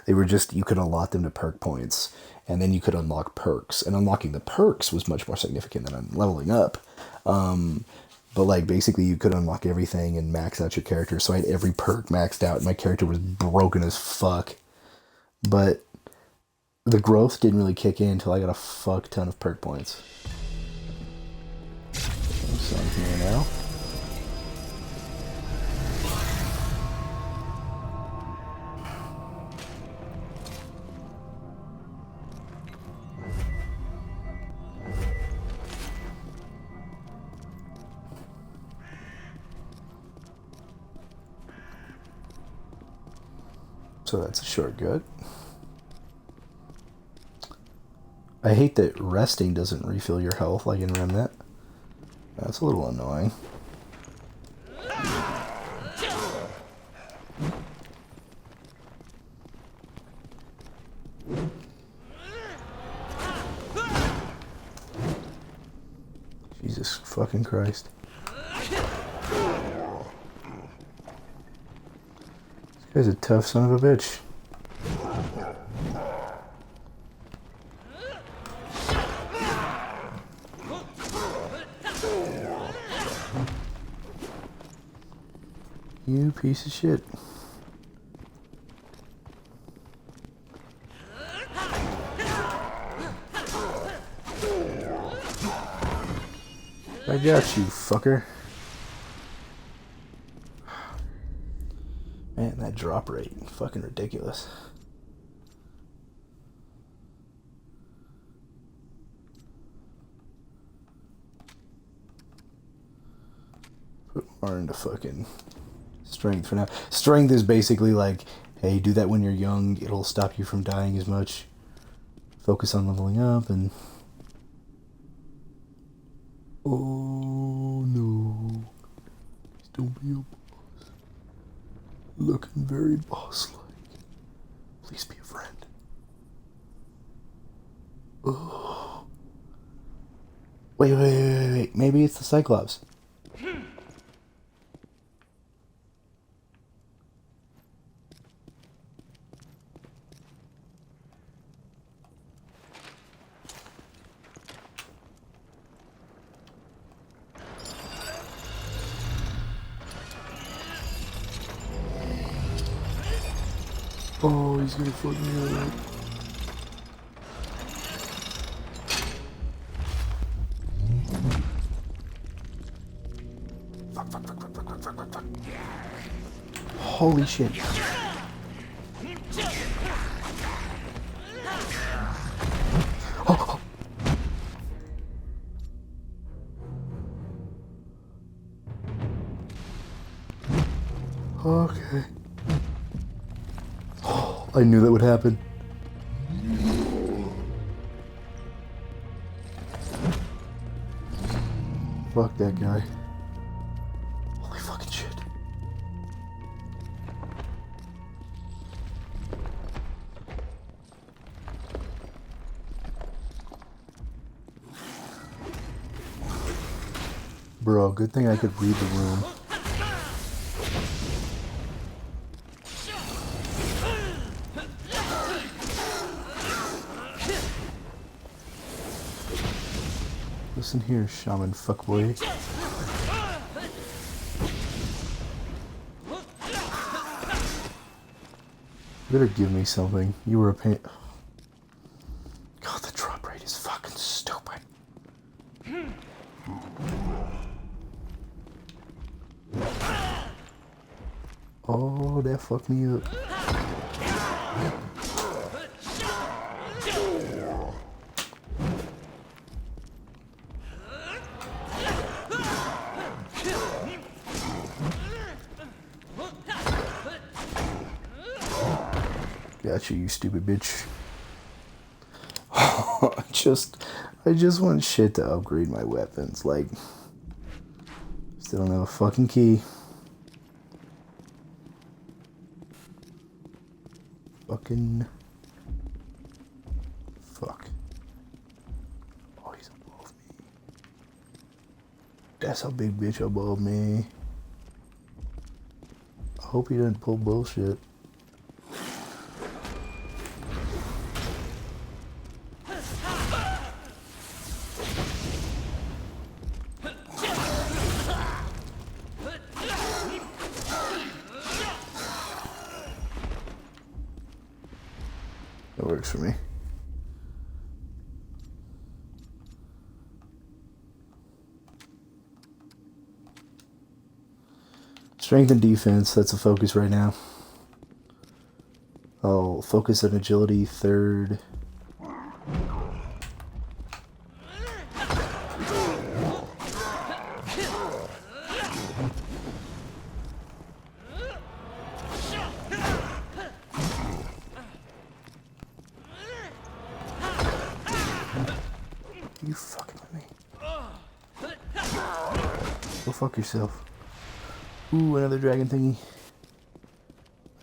They were just, you could allot them to perk points. And then you could unlock perks. And unlocking the perks was much more significant than leveling up. But like basically you could unlock everything and max out your character. So I had every perk maxed out. And my character was broken as fuck. But the growth didn't really kick in until I got a fuck ton of perk points. So I'm here now. So that's a shortcut. I hate that resting doesn't refill your health like in Remnant. That's a little annoying. Jesus fucking Christ. This guy's a tough son of a bitch. You piece of shit. I got you, fucker. Man, that drop rate, fucking ridiculous. Put more into fucking strength for now. Strength is basically like, hey, do that when you're young. It'll stop you from dying as much. Focus on leveling up and... Oh no. Please don't be a boss. Looking very boss-like. Please be a friend. Oh. Wait. Maybe it's the Cyclops. Oh, he's gonna fuck me up. Fuck. Holy shit. Oh. Okay. I knew that would happen. Fuck that guy. Holy fucking shit. Bro, good thing I could read the room. Listen here, shaman fuckboy. You better give me something. You were a pain. God, the drop rate is fucking stupid. Oh, that fucked me up. Gotcha, you stupid bitch. I just want shit to upgrade my weapons. Like, still don't have a fucking key. Fucking fuck. Oh, he's above me. That's a big bitch above me. I hope he didn't pull bullshit. That works for me. Strength and defense, that's a focus right now. I'll focus on agility third. You fucking with me. Go fuck yourself. Ooh, another dragon thingy.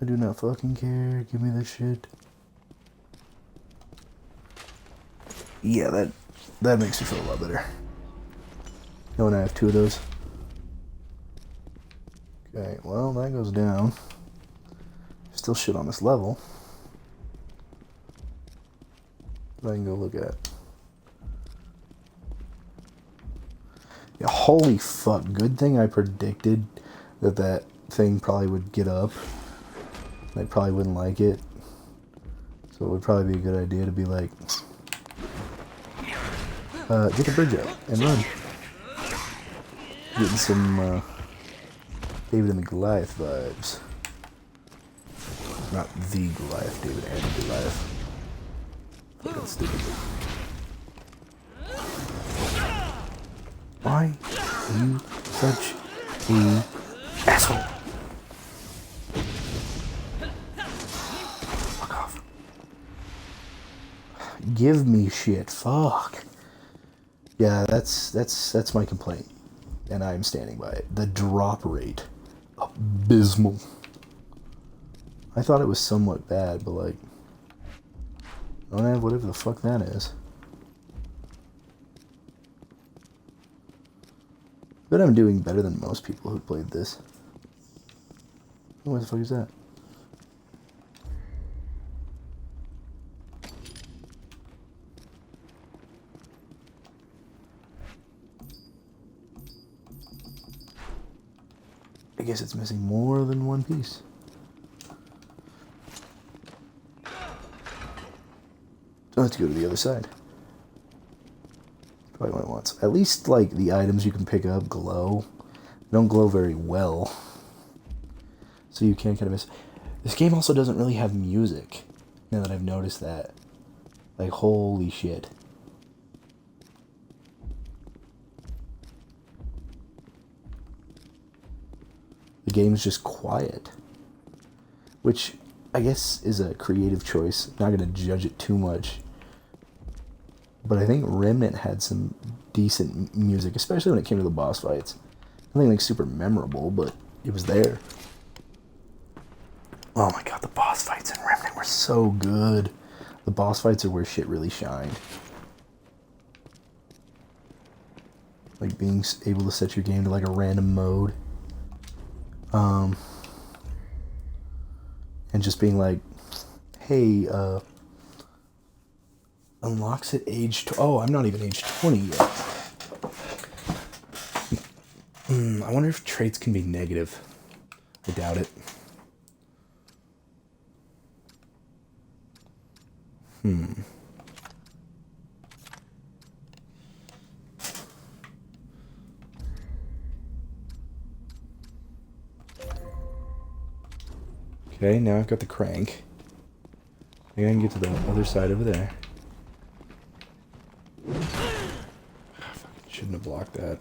I do not fucking care. Give me this shit. Yeah, that makes me feel a lot better. Knowing I have 2 of those. Okay, well, that goes down. Still shit on this level. That I can go look at. Yeah, holy fuck. Good thing I predicted that thing probably would get up. I probably wouldn't like it. So it would probably be a good idea to be like, get the bridge out and run. Getting some David and the Goliath vibes. Not the Goliath, David and the Goliath. Fucking stupid. Why are you such a asshole? Fuck off. Give me shit. Fuck. Yeah, that's my complaint. And I'm standing by it. The drop rate. Abysmal. I thought it was somewhat bad, but like, I don't have whatever the fuck that is. But I'm doing better than most people who played this. What the fuck is that? I guess it's missing more than one piece. Let's go to the other side. Probably what it wants. At least, like, the items you can pick up glow. They don't glow very well. So you can kind of miss. This game also doesn't really have music. Now that I've noticed that. Like, holy shit. The game's just quiet. Which I guess is a creative choice. I'm not gonna judge it too much. But I think Remnant had some decent music, especially when it came to the boss fights. Nothing like super memorable, but it was there. Oh my god, the boss fights in Remnant were so good. The boss fights are where shit really shined. Like being able to set your game to like a random mode. And just being like, hey, unlocks at age... Oh, I'm not even age 20 yet. I wonder if traits can be negative. I doubt it. Okay, now I've got the crank. Maybe I can get to the other side over there. Shouldn't have blocked that.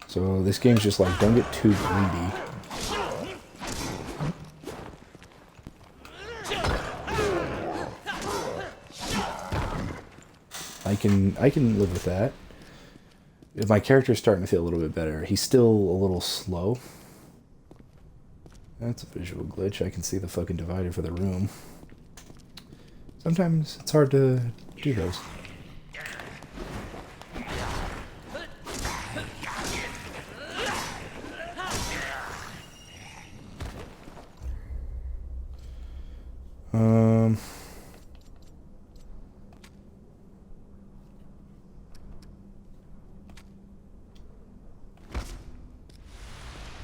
So this game's just like, don't get too greedy. I can live with that. If my character's starting to feel a little bit better, he's still a little slow. That's a visual glitch. I can see the fucking divider for the room. Sometimes it's hard to do those.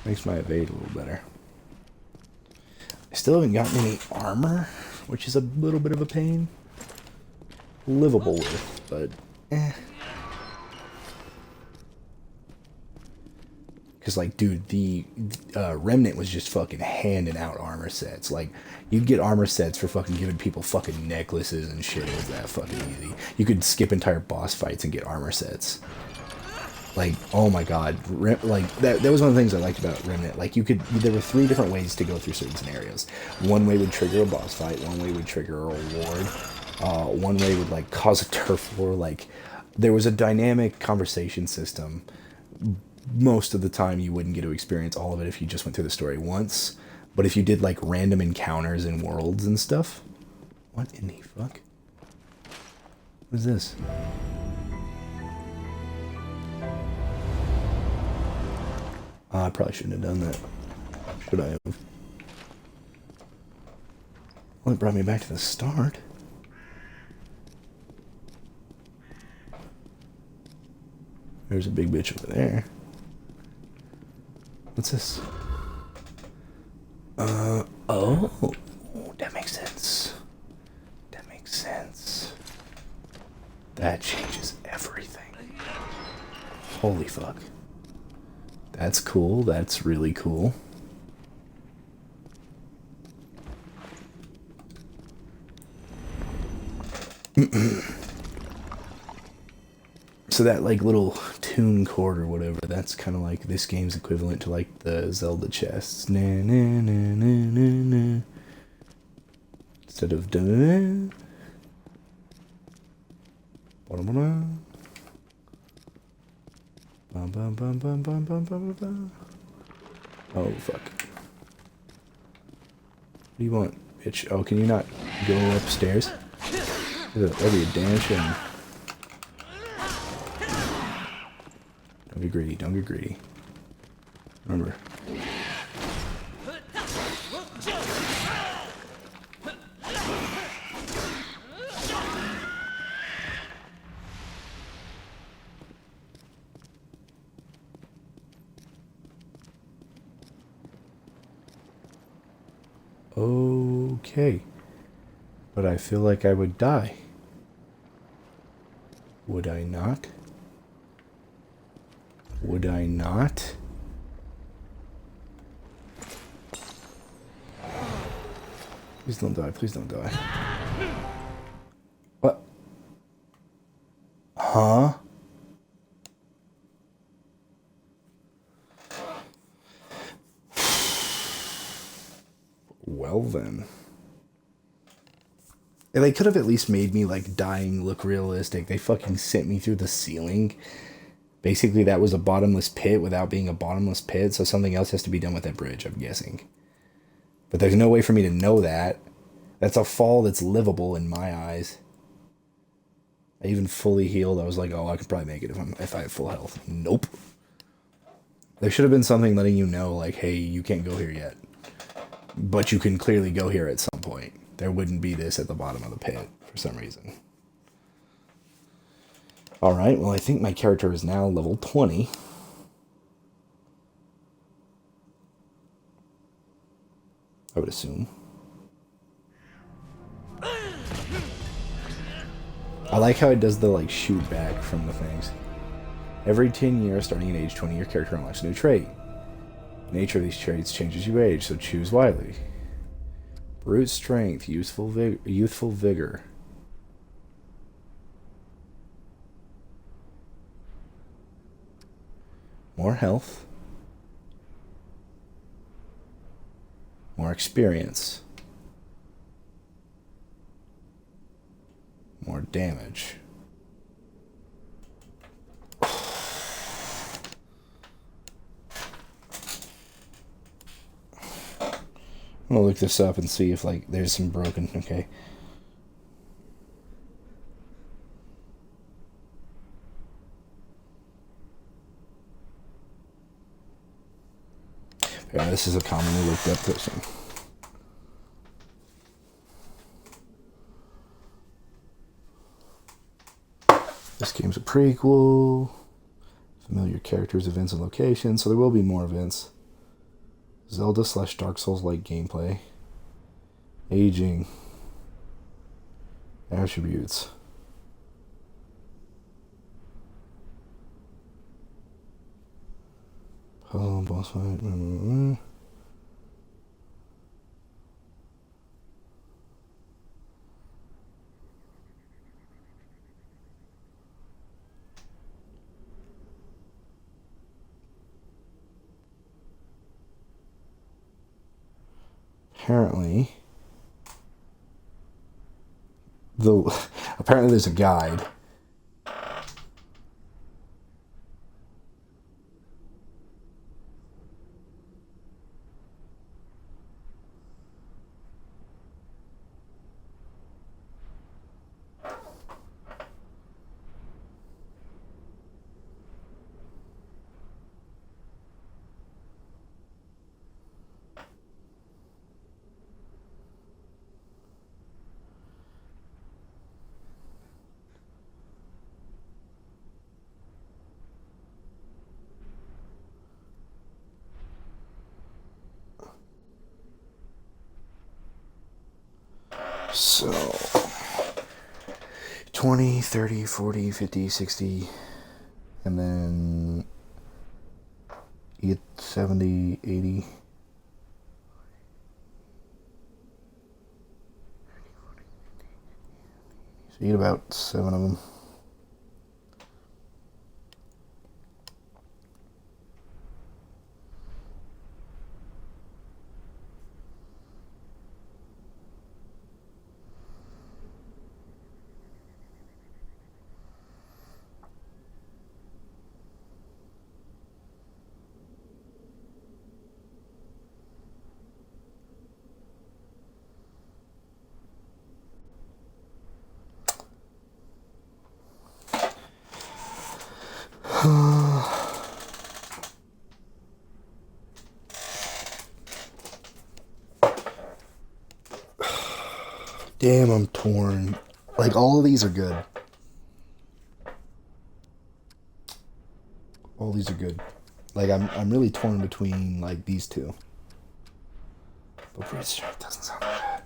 Makes my evade a little better. I still haven't gotten any armor, which is a little bit of a pain. Livable with, but eh. Because, like, dude, the Remnant was just fucking handing out armor sets. Like, you'd get armor sets for fucking giving people fucking necklaces and shit. It was that fucking easy. You could skip entire boss fights and get armor sets. Like, oh my god. Like, that was one of the things I liked about Remnant. Like, there were 3 different ways to go through certain scenarios. One way would trigger a boss fight. One way would trigger a reward. One way would, like, cause a turf war. Like, there was a dynamic conversation system. Most of the time you wouldn't get to experience all of it if you just went through the story once. But if you did, like, random encounters in worlds and stuff... What in the fuck? What is this? I probably shouldn't have done that. Should I have? Well, it brought me back to the start. There's a big bitch over there. What's this? Oh, that makes sense. That makes sense. That changes everything. Holy fuck. That's cool. That's really cool. So that, like, little tune chord or whatever, that's kind of like this game's equivalent to, like, the Zelda chests. Na, na, na, na, na, na. Instead of da na na. Bum, bum, bum, bum, bum, bum, bum, bum. Oh, fuck. What do you want, bitch? Oh, can you not go upstairs? That'd be a damn shame. Don't get greedy, don't get greedy. Remember. Okay. But I feel like I would die. Would I not? Would I not? Please don't die, please don't die. What? Huh? Well then. And they could have at least made me like dying look realistic. They fucking sent me through the ceiling. Basically, that was a bottomless pit without being a bottomless pit, so something else has to be done with that bridge, I'm guessing. But there's no way for me to know that. That's a fall that's livable in my eyes. I even fully healed. I was like, oh, I could probably make it if I had full health. Nope. There should have been something letting you know, like, hey, you can't go here yet. But you can clearly go here at some point. There wouldn't be this at the bottom of the pit for some reason. Alright, well, I think my character is now level 20. I would assume. I like how it does the, like, shoot back from the things. Every 10 years, starting at age 20, your character unlocks a new trait. The nature of these traits changes as you age, so choose wisely. Brute strength, youthful vigor. More health. More experience. More damage. I'm gonna look this up and see if like there's some broken. Okay. Yeah, this is a commonly looked up person. This game's a prequel. Familiar characters, events, and locations, so there will be more events. Zelda / Dark Souls-like gameplay. Aging. Attributes. Puzzle, boss fight. Apparently there's a guide. So 20, 30, 40, 50, 60, and then 70, 80. So you get about 7 of them. Damn, I'm torn. Like, all of these are good. All these are good. Like, I'm really torn between, like, these two. But brute strength doesn't sound bad.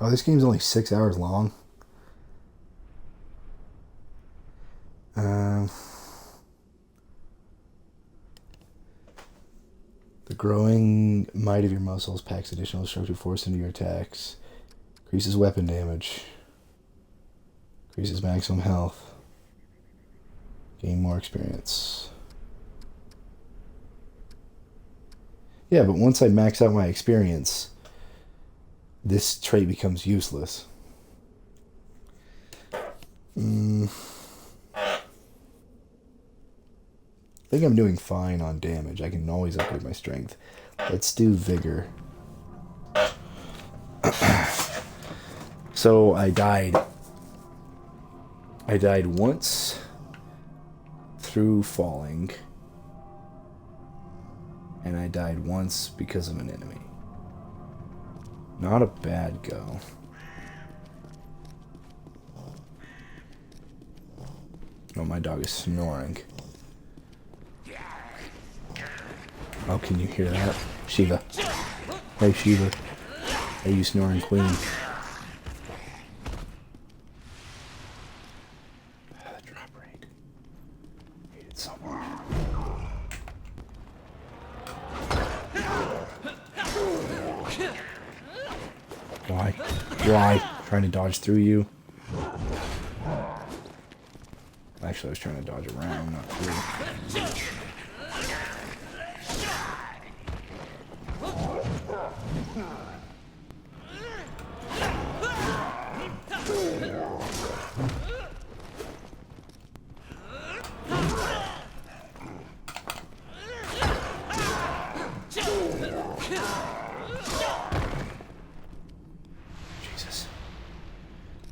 Oh, this game's only 6 hours long. The growing might of your muscles packs additional destructive force into your attacks. Increases weapon damage. Increases maximum health. Gain more experience. Yeah, but once I max out my experience, this trait becomes useless. I think I'm doing fine on damage. I can always upgrade my strength. Let's do vigor. So I died. I died once through falling. And I died once because of an enemy. Not a bad go. Oh, my dog is snoring. Oh, can you hear that? Shiva. Hey, Shiva. Hey, you snoring queen. The drop rate. Hate it so much. Why? Why? Trying to dodge through you? Actually, I was trying to dodge around, not through. Jesus.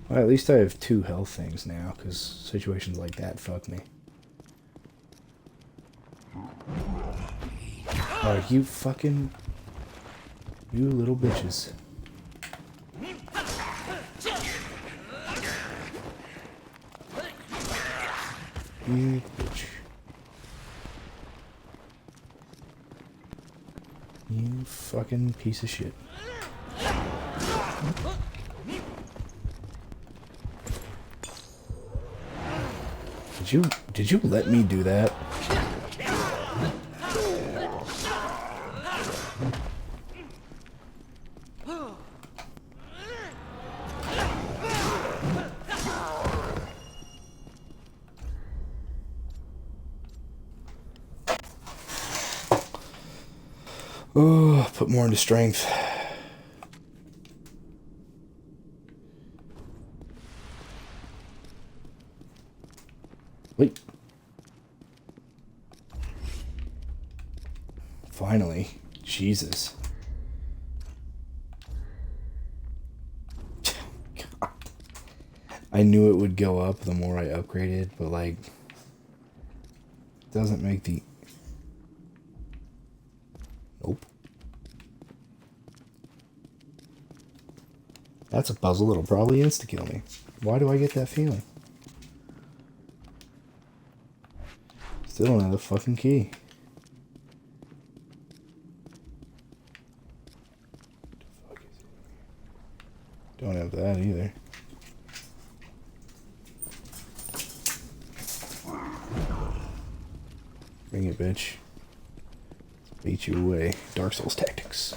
Well, at least I have 2 health things now, because situations like that fuck me. Oh, you fucking... You little bitches. You bitch. You fucking piece of shit. Did you let me do that? Oh, put more into strength. Wait. Finally. Jesus. God. I knew it would go up the more I upgraded, but like... Doesn't make the... Nope. That's a puzzle that'll probably insta-kill me. Why do I get that feeling? Still don't have the fucking key. What the fuck is it? Don't have that either. Bring it, bitch. Beat you away. Dark Souls tactics.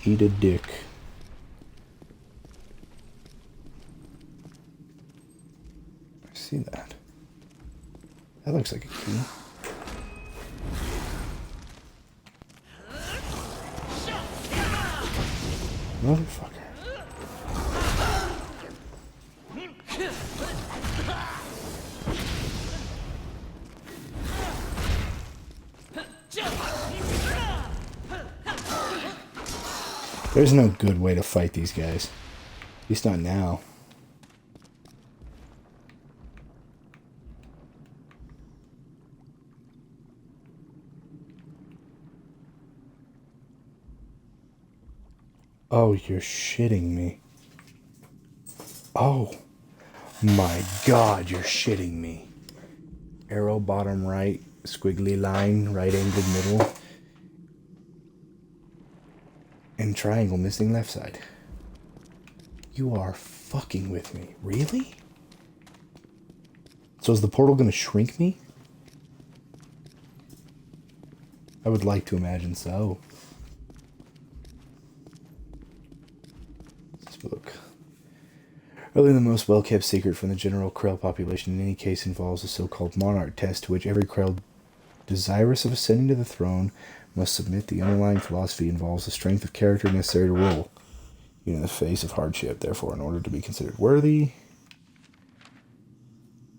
Eat a dick. I see that. That looks like a key. Motherfucker. There's no good way to fight these guys. At least not now. Oh, you're shitting me. Oh my god, you're shitting me. Arrow bottom right, squiggly line, right angled middle, and triangle missing left side. You are fucking with me. Really? So is the portal gonna shrink me? I would like to imagine so. This book. Earlier, the most well-kept secret from the general Krell population in any case involves a so-called monarch test to which every Krell desirous of ascending to the throne must submit. The underlying philosophy involves the strength of character necessary to rule, even in the face of hardship. Therefore, in order to be considered worthy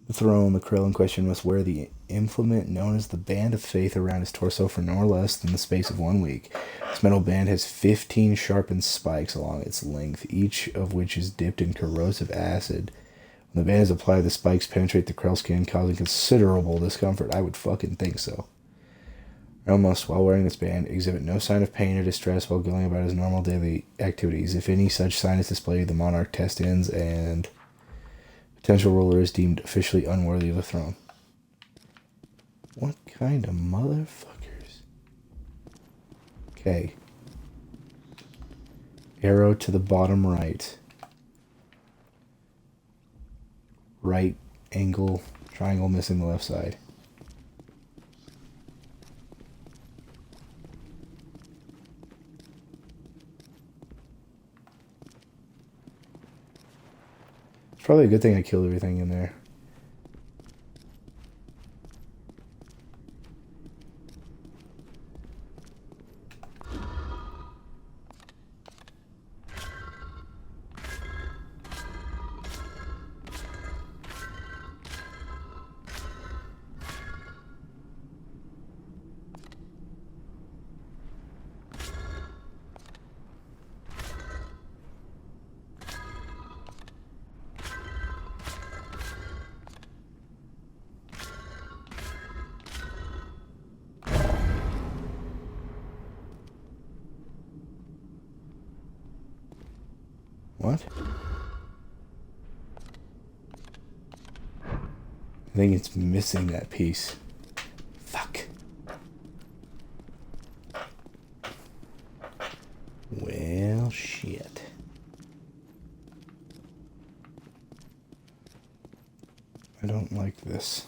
the throne, the Krell in question must wear the implement known as the Band of Faith around his torso for no less than the space of 1 week. This metal band has 15 sharpened spikes along its length, each of which is dipped in corrosive acid. When the band is applied, the spikes penetrate the Krell skin, causing considerable discomfort. I would fucking think so. Krell must, while wearing this band, exhibit no sign of pain or distress while going about his normal daily activities. If any such sign is displayed, the monarch test ends and potential ruler is deemed officially unworthy of the throne. What kind of motherfuckers? Okay. Arrow to the bottom right. Right angle, triangle missing the left side. It's probably a good thing I killed everything in there. What? I think it's missing that piece. Fuck. Well, shit. I don't like this.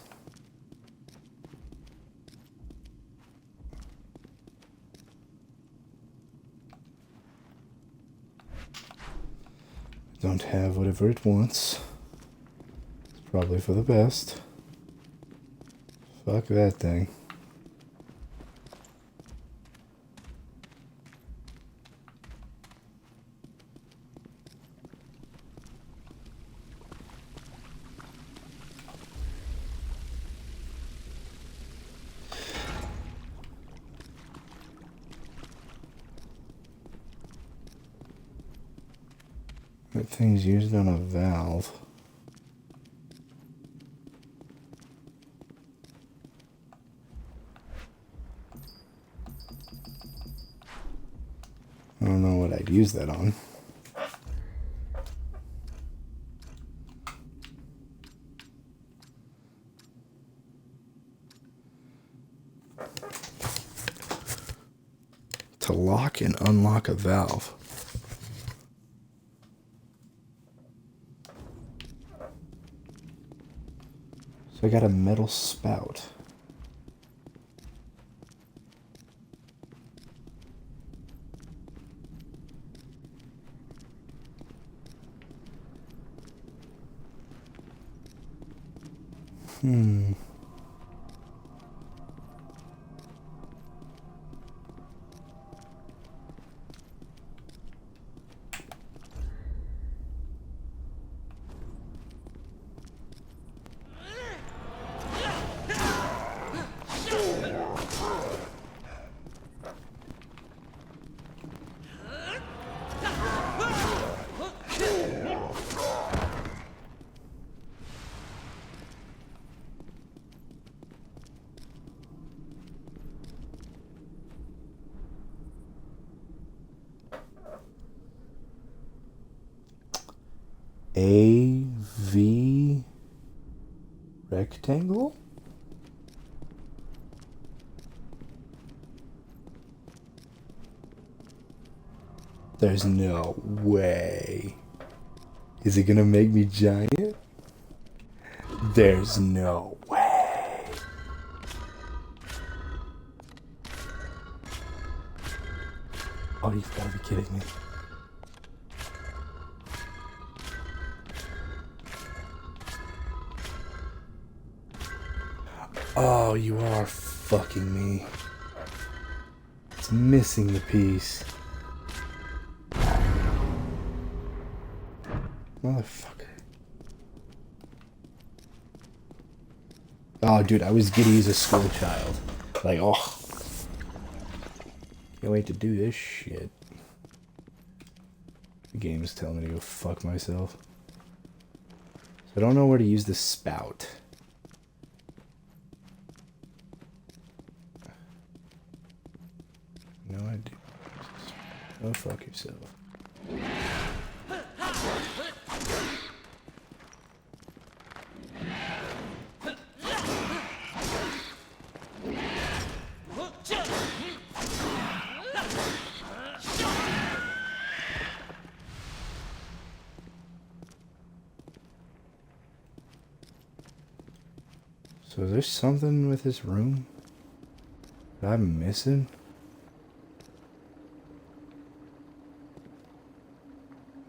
Don't have whatever it wants. It's probably for the best. Fuck that thing. That thing's used on a valve. I don't know what I'd use that on. To lock and unlock a valve. So I got a metal spout. AV rectangle? There's no way. Is it gonna make me giant? There's no way. Oh, you've gotta be kidding me. Oh, you are fucking me. It's missing the piece. Motherfucker. Oh, dude, I was giddy as a school child. Like, oh. Can't wait to do this shit. The game is telling me to go fuck myself. So I don't know where to use the spout. No idea. Go fuck yourself. So is there something with this room that I'm missing?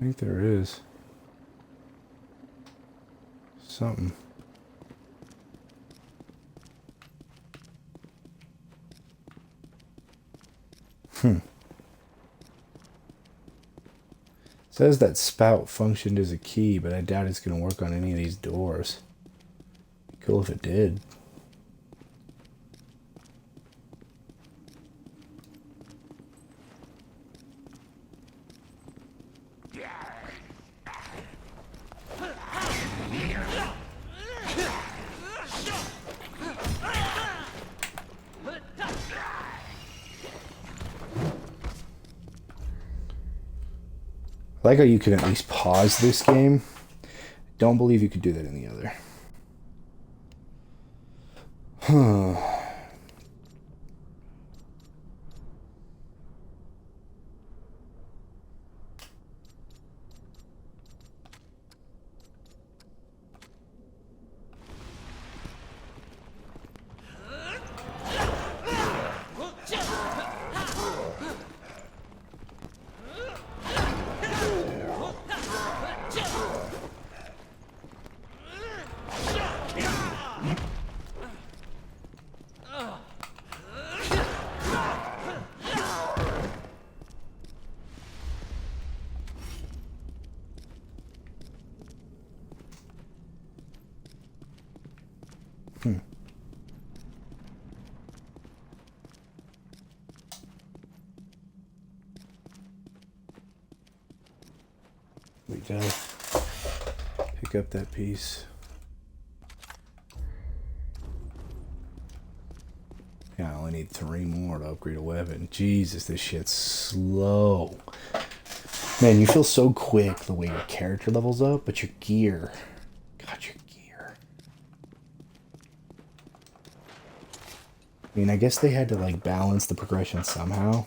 I think there is. Something. It says that spout functioned as a key, but I doubt it's going to work on any of these doors. Cool if it did. I like how you can at least pause this game. Don't believe you could do that in the other. We gotta pick up that piece. Yeah, I only need 3 more to upgrade a weapon. Jesus, this shit's slow. Man, you feel so quick the way your character levels up, but your gear... God, your gear. I mean, I guess they had to, like, balance the progression somehow.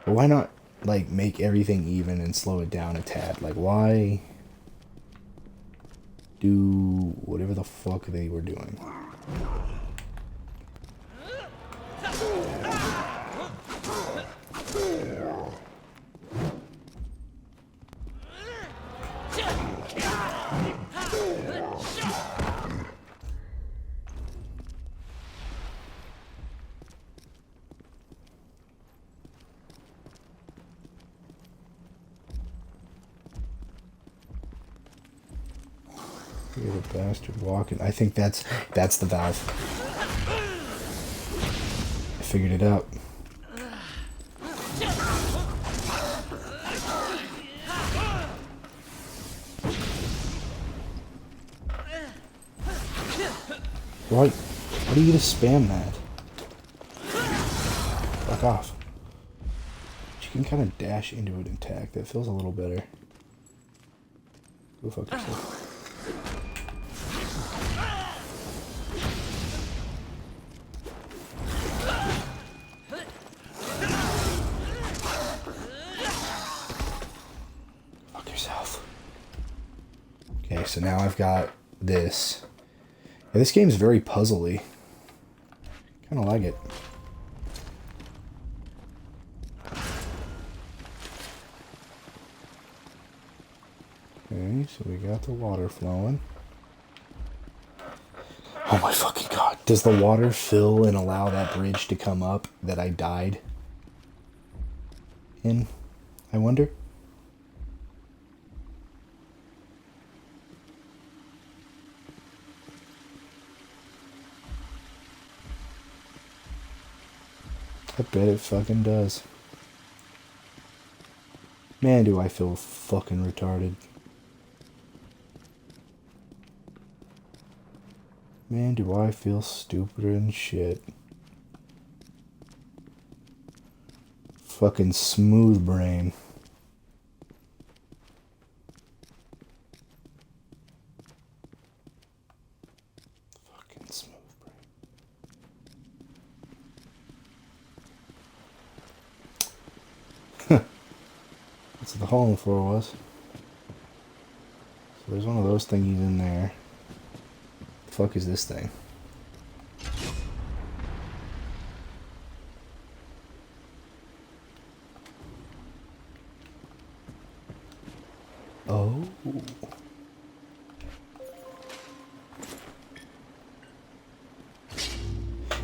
But why not, like, make everything even and slow it down a tad? Like, why do whatever the fuck they were doing? Look at the bastard walking. I think that's the valve. I figured it out. Why do you just spam that? Fuck off. But you can kind of dash into it intact. That feels a little better. Go fuck yourself. Fuck yourself. Okay, so now I've got this. Yeah, this game's very puzzly. Kind of like it. Okay, so we got the water flowing. Oh my fucking god. Does the water fill and allow that bridge to come up that I died in? I wonder? I bet it fucking does. Man, do I feel fucking retarded. Man, do I feel stupider than shit. Fucking smooth brain. Fucking smooth brain. That's what the hole in the floor was. So there's one of those thingies in there. The fuck is this thing? Oh.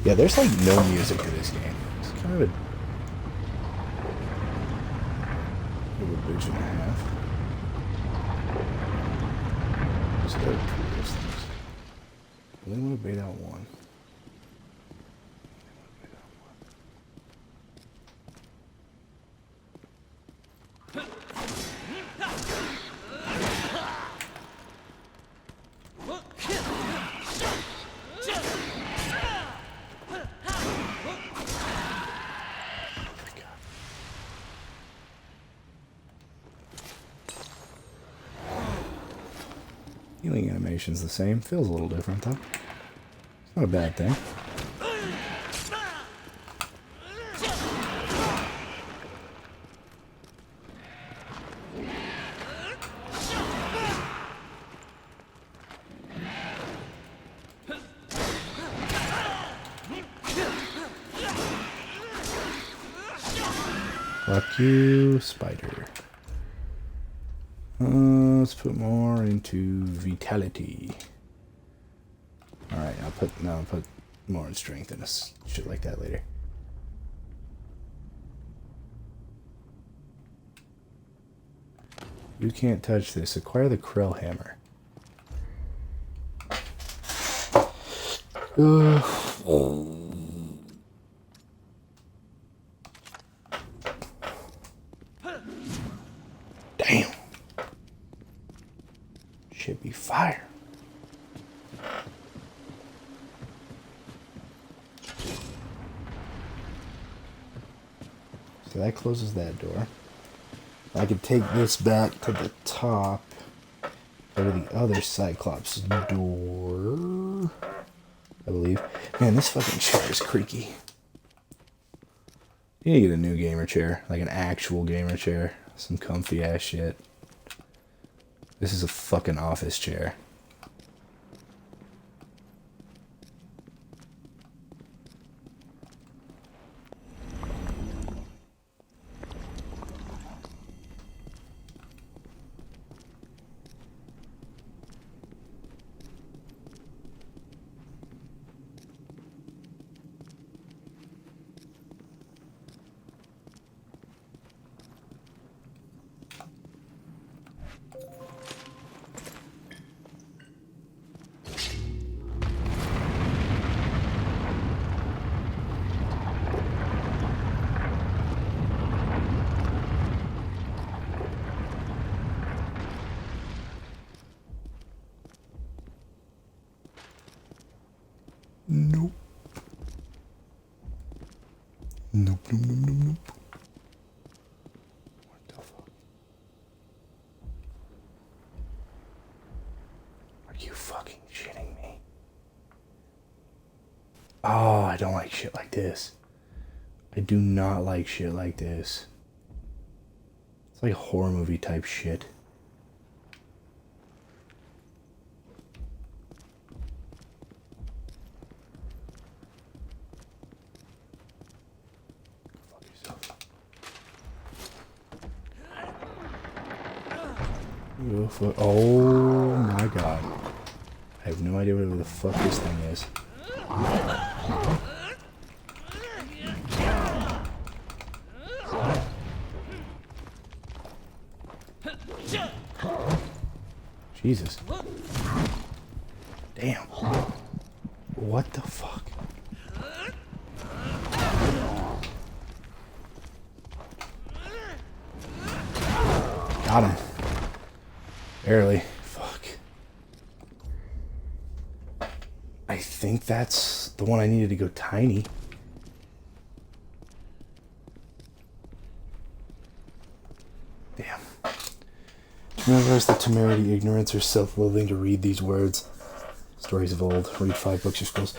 Yeah, there's like no music to this game. It's kind of a bitch and a half. Just go through those things. I really want to bait out one. Healing animation's the same. Feels a little different though. It's not a bad thing. Fuck you, spider. Let's put more into vitality. Alright, I'll put more in strength and shit like that later. You can't touch this. Acquire the Krell hammer. Damn. Should be fire. So that closes that door. I could take this back to the top. Go to the other Cyclops door. I believe. Man, this fucking chair is creaky. You need to get a new gamer chair. Like an actual gamer chair. Some comfy ass shit. This is a fucking office chair. Nope. Nope, nope, nope, nope, nope. What the fuck? shit like this. I do not like shit like this. It's like horror movie type shit. Fuck yourself. Oh my god. I have no idea what the fuck this thing is. Jesus. Damn. What the fuck? Got him. Barely. Fuck. I think that's the one I needed to go tiny. Damn. Remember us the temerity, ignorance, or self-loathing to read these words. Stories of old. Read 5 books or scrolls.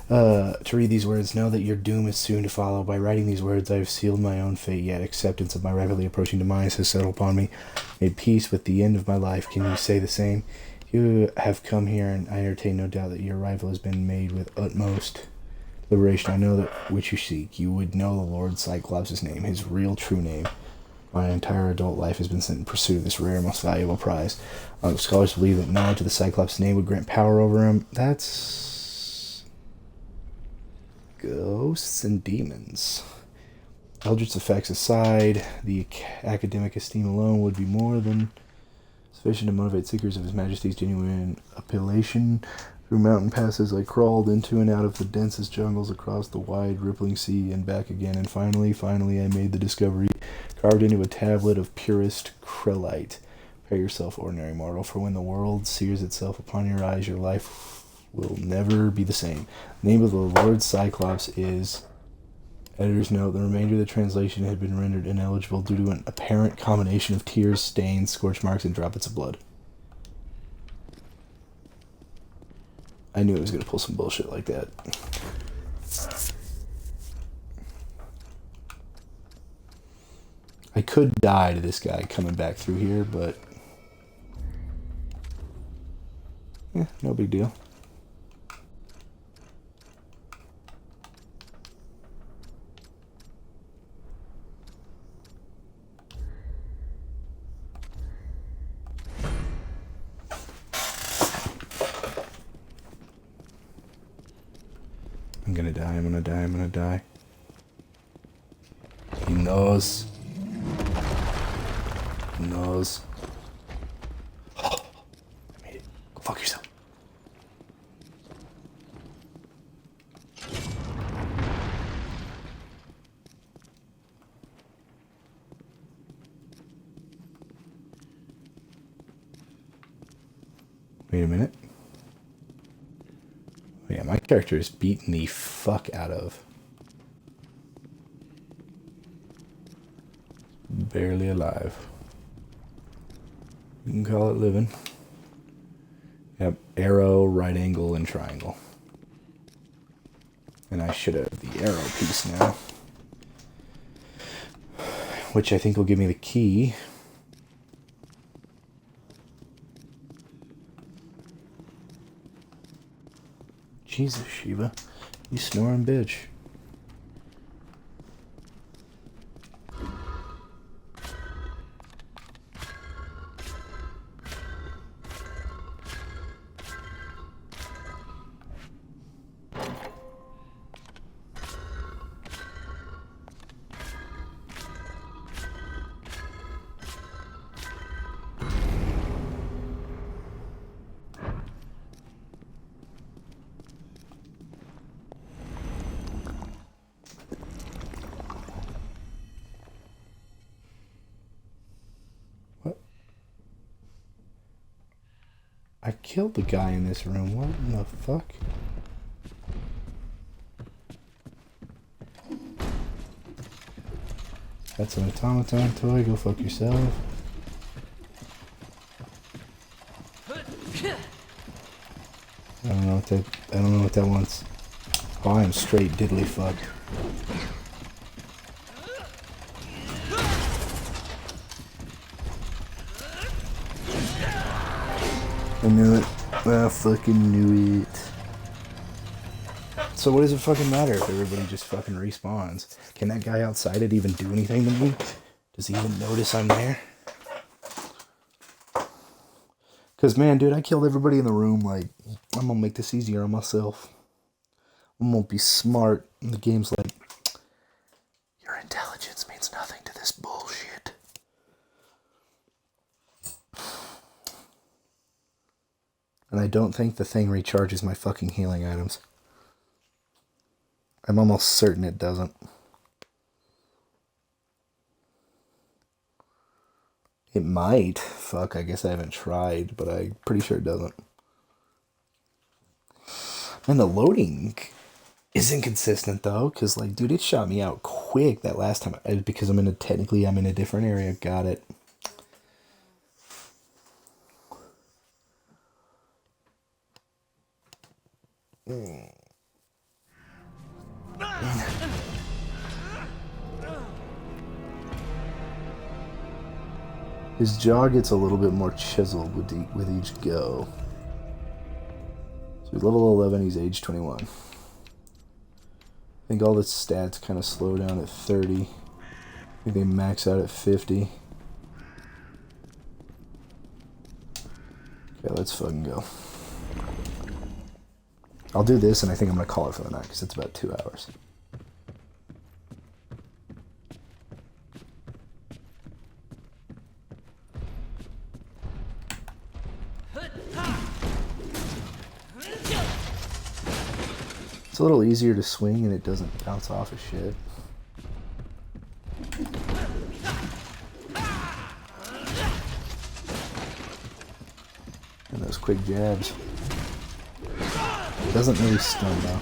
To read these words, know that your doom is soon to follow. By writing these words, I have sealed my own fate, yet acceptance of my rapidly approaching demise has settled upon me. Made peace with the end of my life. Can you say the same? You have come here, and I entertain no doubt that your arrival has been made with utmost liberation. I know that which you seek. You would know the Lord Cyclops' name, his real true name. My entire adult life has been spent in pursuit of this rare, most valuable prize. Scholars believe that knowledge of the Cyclops' name would grant power over him. That's ghosts and demons. Eldritch effects aside, the academic esteem alone would be more than sufficient to motivate seekers of His Majesty's genuine appellation. Through mountain passes I crawled into and out of the densest jungles, across the wide rippling sea and back again, and finally I made the discovery, carved into a tablet of purest krellite. Prepare yourself, ordinary mortal, for when the world sears itself upon your eyes, your life will never be the same. The name of the Lord Cyclops is... Editor's note, the remainder of the translation had been rendered ineligible due to an apparent combination of tears, stains, scorch marks, and droplets of blood. I knew I was going to pull some bullshit like that. I could die to this guy coming back through here, but... no big deal. I'm gonna die. He knows. He knows. I made it. Go fuck yourself. Wait a minute. Oh yeah, my character is beaten the fuck out of. Barely alive. You can call it living. Yep, arrow, right angle, and triangle. And I should have the arrow piece now. Which I think will give me the key. Jesus, Shiva. You snoring bitch. I killed the guy in this room. What in the fuck? That's an automaton toy. Go fuck yourself. I don't know what that wants. Oh, I'm straight diddly fucked. I knew it. I fucking knew it. So what does it fucking matter if everybody just fucking respawns? Can that guy outside it even do anything to me? Does he even notice I'm there? Because, man, dude, I killed everybody in the room. Like, I'm gonna make this easier on myself. I'm gonna be smart. And the game's like, your intelligence means nothing to this bullshit. And I don't think the thing recharges my fucking healing items. I'm almost certain it doesn't. It might. Fuck, I guess I haven't tried, but I'm pretty sure it doesn't. And the loading is inconsistent, though, because, like, dude, it shot me out quick that last time. Because I'm in a different area. Got it. His jaw gets a little bit more chiseled with each go. So he's level 11, he's age 21. I think all the stats kind of slow down at 30. I think they max out at 50. Okay, let's fucking go. I'll do this, and I think I'm going to call it for the night, because it's about 2 hours. It's a little easier to swing, and it doesn't bounce off of shit. And those quick jabs. It doesn't really stun though.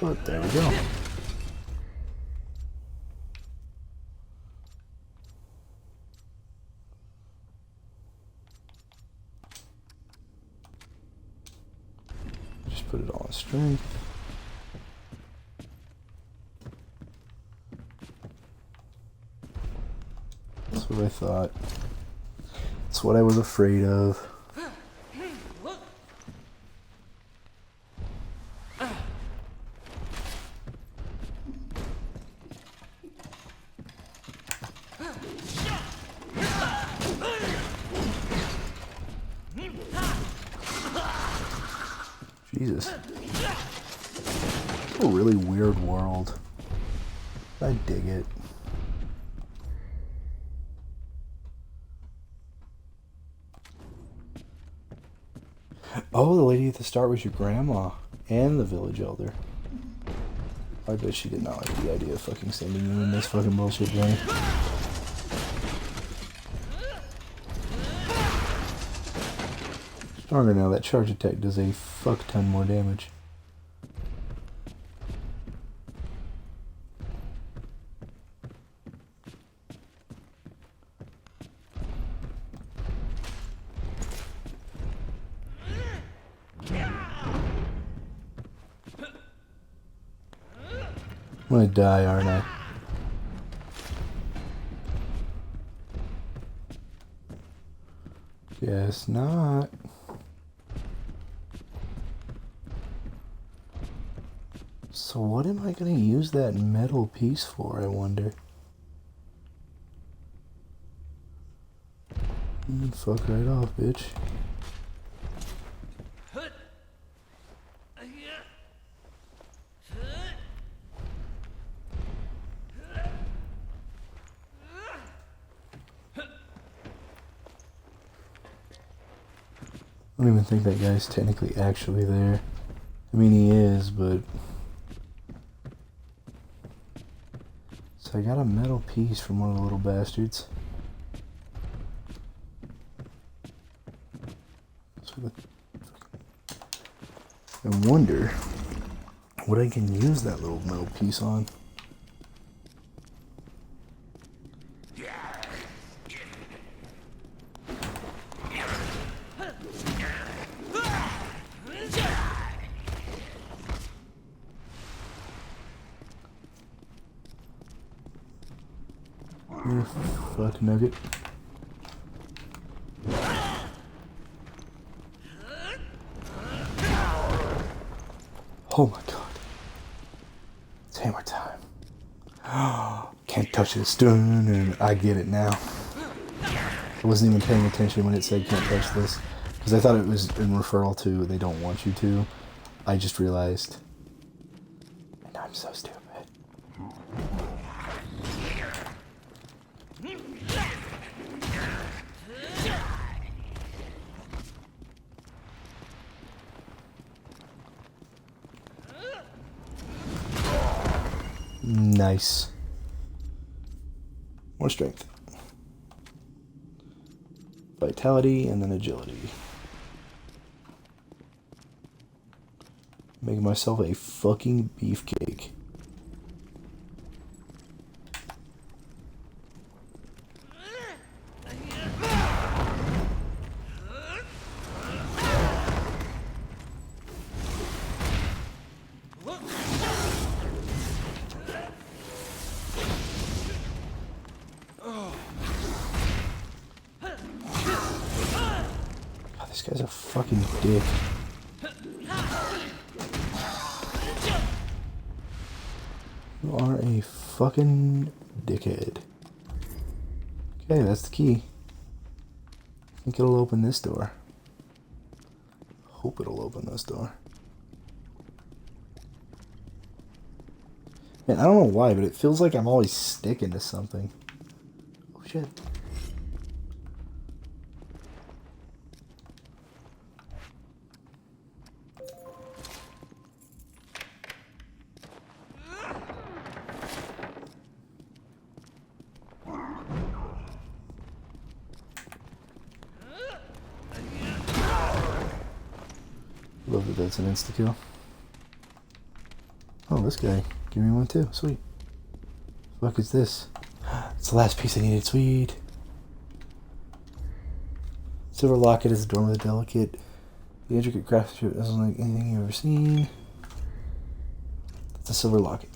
But there we go. Just put it all on strength. That's what I thought. That's what I was afraid of. Jesus. It's a really weird world. I dig it. Oh, the lady at the start was your grandma and the village elder. I bet she did not like the idea of fucking sending you in this fucking bullshit journey. Stronger now, that charge attack does a fuck ton more damage. I'm gonna die, aren't I? Guess not. So what am I gonna use that metal piece for, I wonder? Fuck right off, bitch. I don't even think that guy's technically actually there. I mean, he is, but... So I got a metal piece from one of the little bastards. So I wonder what I can use that little metal piece on. Fuck nugget. Oh my god. It's hammer time. Can't touch this. Dun, and I get it now. I wasn't even paying attention when it said can't touch this. Because I thought it was in referral to they don't want you to. I just realized. And I'm so stupid. Nice. More strength. Vitality and then agility. Making myself a fucking beefcake. God, this guy's a fucking dick. You are a fucking dickhead. Okay, that's the key. I think it'll open this door. Hope it'll open this door. Man, I don't know why, but it feels like I'm always sticking to something. Oh shit. Love that that's an insta-kill. Oh, this guy. Give me one too. Sweet. Fuck is this? It's the last piece I needed. Sweet. Silver locket is adorned with a delicate, the intricate craftsmanship doesn't like anything you've ever seen. That's a silver locket.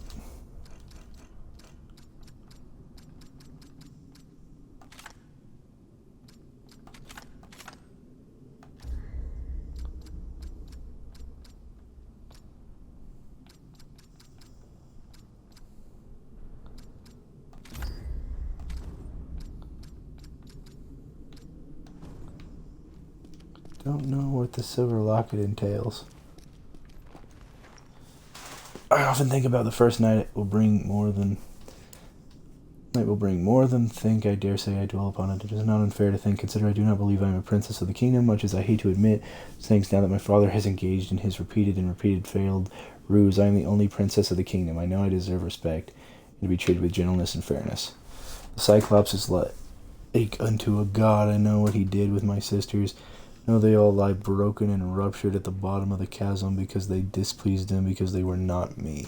Don't know what the silver locket entails. I often think about the first night will bring more than think. I dare say I dwell upon it. It is not unfair to think, consider I do not believe I am a princess of the kingdom, much as I hate to admit, thanks now that my father has engaged in his repeated failed ruse. I am the only princess of the kingdom. I know I deserve respect and to be treated with gentleness and fairness. The Cyclops is like unto a god. I know what he did with my sisters. No, they all lie broken and ruptured at the bottom of the chasm because they displeased him, because they were not me.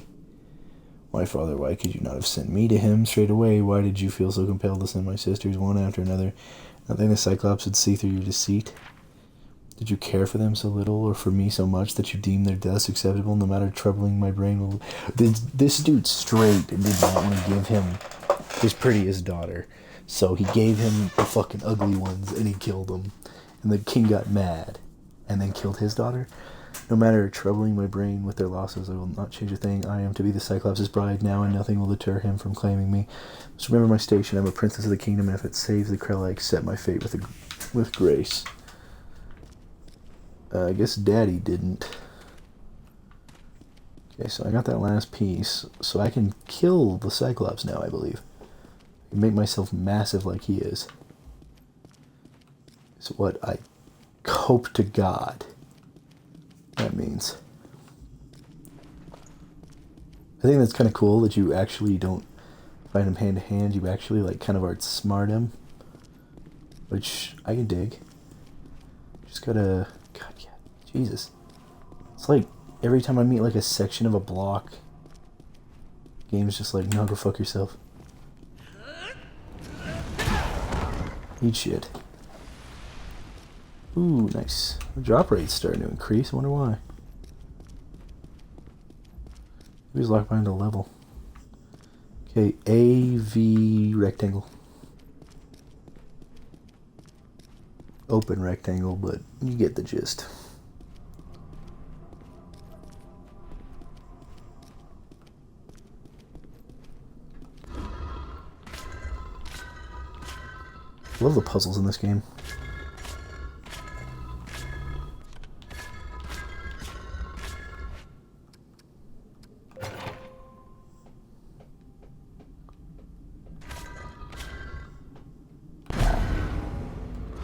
Why, Father, why could you not have sent me to him straight away? Why did you feel so compelled to send my sisters one after another? Not think the Cyclops would see through your deceit? Did you care for them so little, or for me so much, that you deemed their deaths acceptable, no matter troubling my brain? This dude straight did not want to give him his prettiest daughter, so he gave him the fucking ugly ones, and he killed them. And the king got mad, and then killed his daughter. No matter troubling my brain with their losses, I will not change a thing. I am to be the Cyclops' bride now, and nothing will deter him from claiming me. Just remember my station. I'm a princess of the kingdom, and if it saves the Krell, I accept my fate with grace. I guess Daddy didn't. Okay, so I got that last piece, so I can kill the Cyclops now, I believe. I can make myself massive like he is. Is what I hope to God that means. I think that's kind of cool that you actually don't fight him hand to hand. You actually like kind of outsmart him, which I can dig. Just gotta, God, yeah, Jesus. It's like every time I meet like a section of a block, game's just like, no, go fuck yourself. Eat shit. Ooh, nice. The drop rate's starting to increase. I wonder why. Maybe he's locked behind a level. Okay, AV rectangle. open rectangle, but you get the gist. Love the puzzles in this game.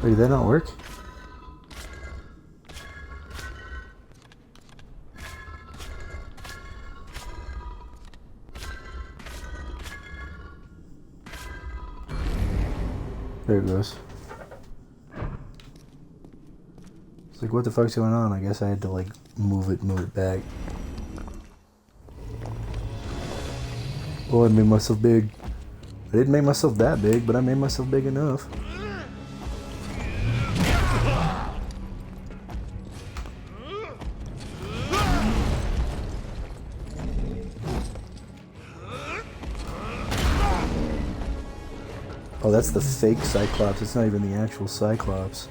Wait, did that not work? There it goes. It's like, what the fuck's going on? I guess I had to, like, move it back. Oh, I made myself big. I didn't make myself that big, but I made myself big enough. Oh, that's the fake Cyclops. It's not even the actual Cyclops.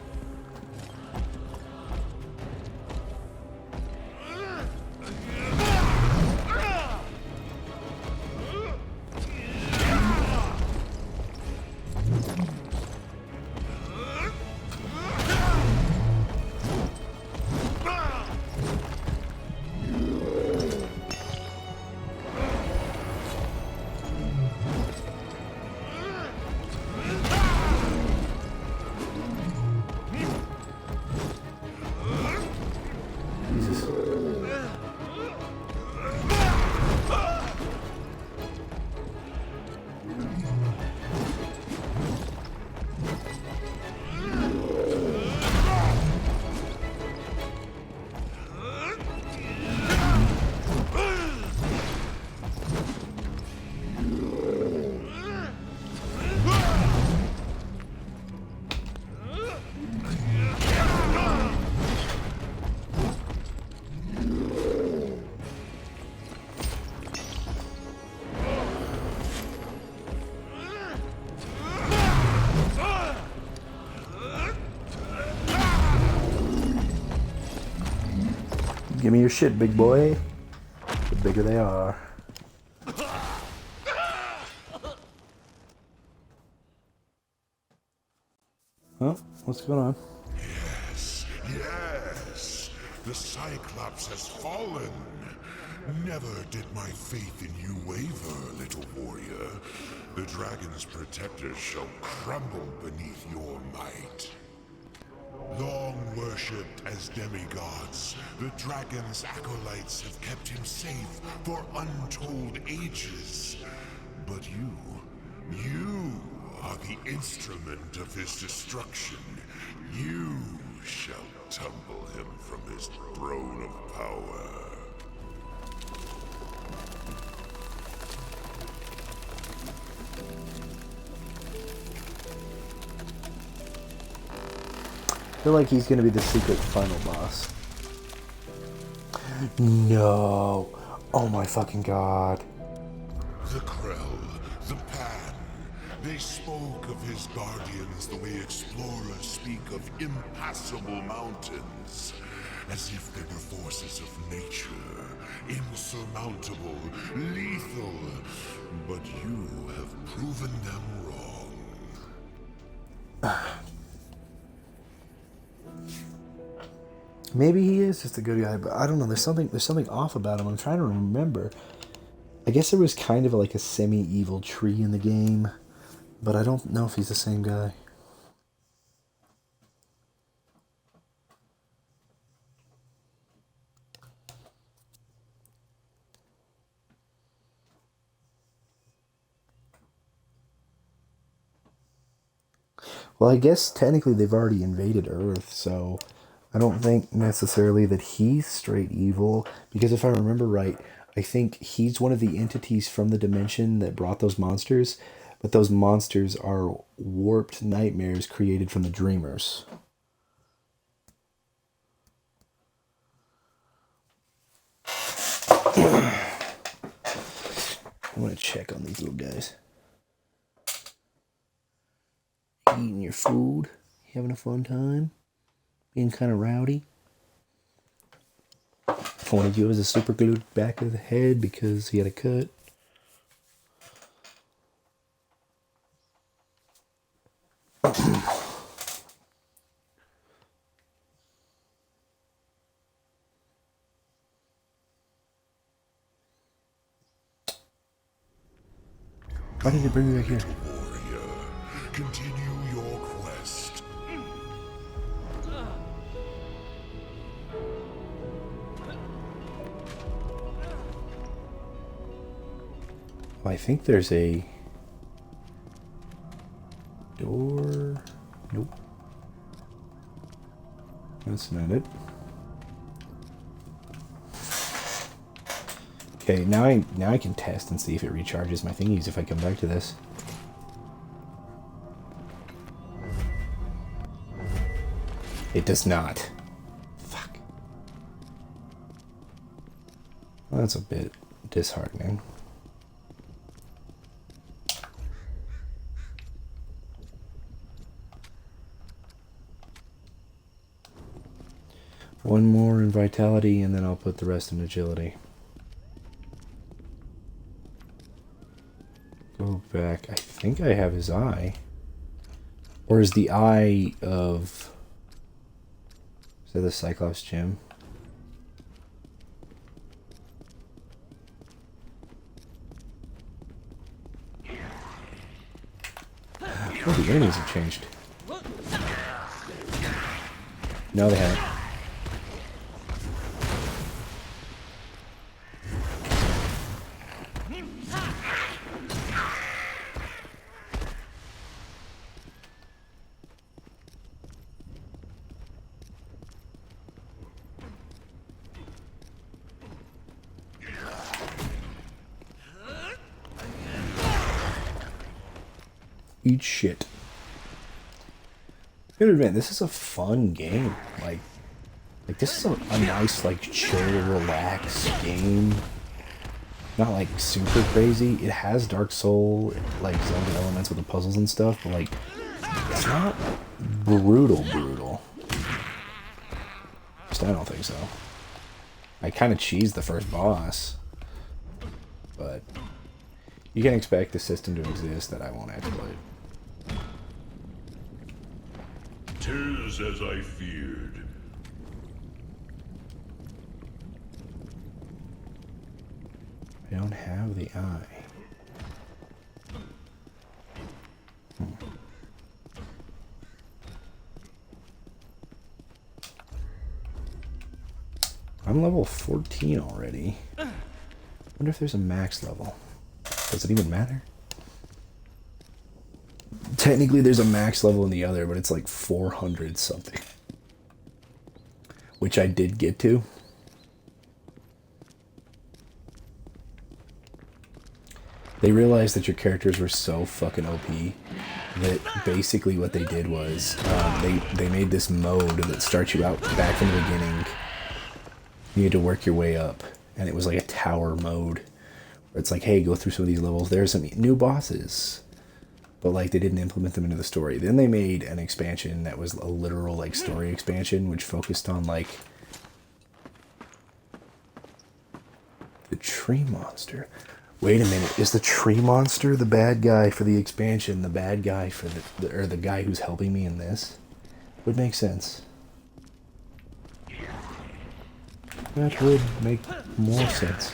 Give me your shit, big boy. The bigger they are. Huh? What's going on? Yes, yes. The Cyclops has fallen. Never did my faith in you waver, little warrior. The dragon's protectors shall crumble beneath your might. Long worshipped as demigods, the dragon's acolytes have kept him safe for untold ages. But you are the instrument of his destruction. You shall tumble him from his throne of power. I feel like he's gonna be the secret final boss. No. Oh my fucking god. The Krell, the Pan, they spoke of his guardians the way explorers speak of impassable mountains. As if they were forces of nature, insurmountable, lethal. But you have proven them wrong. Maybe he is just a good guy, but I don't know. There's something off about him. I'm trying to remember. I guess there was kind of like a semi-evil tree in the game, but I don't know if he's the same guy. Well, I guess technically they've already invaded Earth, so I don't think necessarily that he's straight evil, because if I remember right, I think he's one of the entities from the dimension that brought those monsters, but those monsters are warped nightmares created from the dreamers. I'm gonna check on these little guys. Eating your food. having a fun time? Being kind of rowdy? One of you has a super glued back of the head because he had a cut. Why did it bring me back here? Warrior, continue your quest. Well, I think there's a door. Nope. That's not it. Okay, now I can test and see if it recharges my thingies if I come back to this. It does not. Fuck. Well, that's a bit disheartening. One more in vitality and then I'll put the rest in agility. Go back. I think I have his eye. Or is the eye of... Is that the Cyclops gem? Oh, the enemies have changed. No, they haven't. Eat shit. I gotta admit, this is a fun game. Like this is a nice, like, chill, relaxed game. Not, like, super crazy. It has Dark Soul, like, Zelda elements with the puzzles and stuff, but, like, it's not brutal. Just, I don't think so. I kind of cheesed the first boss. But you can expect the system to exist that I won't exploit. 'Tis as I feared. I don't have the eye. I'm level 14 already. Wonder if there's a max level. Does it even matter? Technically there's a max level in the other, but it's like 400 something. Which I did get to. They realized that your characters were so fucking OP that basically what they did was they made this mode that starts you out back from the beginning. You had to work your way up, and it was like a tower mode. Where it's like, hey, go through some of these levels. There's some new bosses, but like they didn't implement them into the story. Then they made an expansion that was a literal like story expansion, which focused on like the tree monster. Wait a minute, is the tree monster the bad guy for the expansion, the bad guy for the guy who's helping me in this? Would make sense. That would make more sense.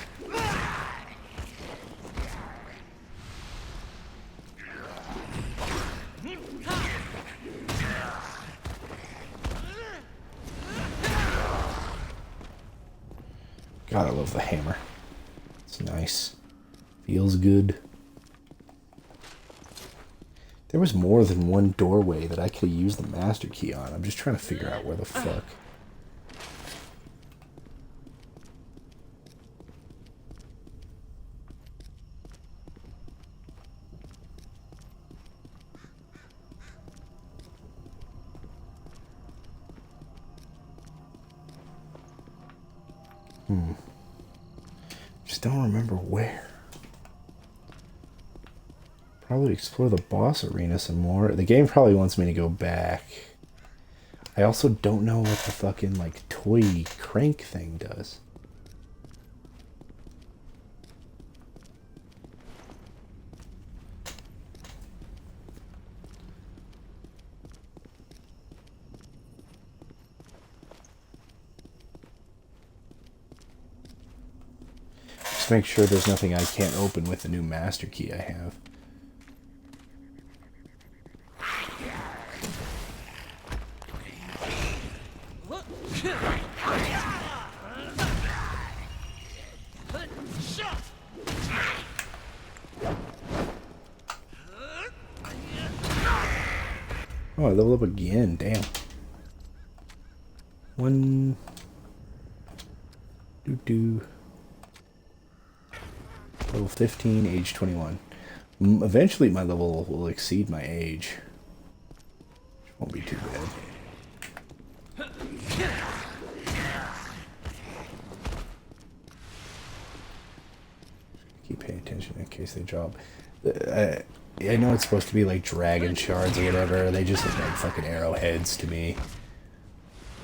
God, I love the hammer. It's nice. Feels good. There was more than one doorway that I could have used the master key on. I'm just trying to figure out where the fuck. Just don't remember where. Probably explore the boss arena some more. The game probably wants me to go back. I also don't know what the fucking, like, toy crank thing does. Just make sure there's nothing I can't open with the new master key I have. Oh, I leveled up again. Damn. One. Level 15, age 21. Eventually my level will exceed my age. Which won't be too bad. Keep paying attention in case they drop. I know it's supposed to be like dragon shards or whatever. They just look like fucking arrowheads to me.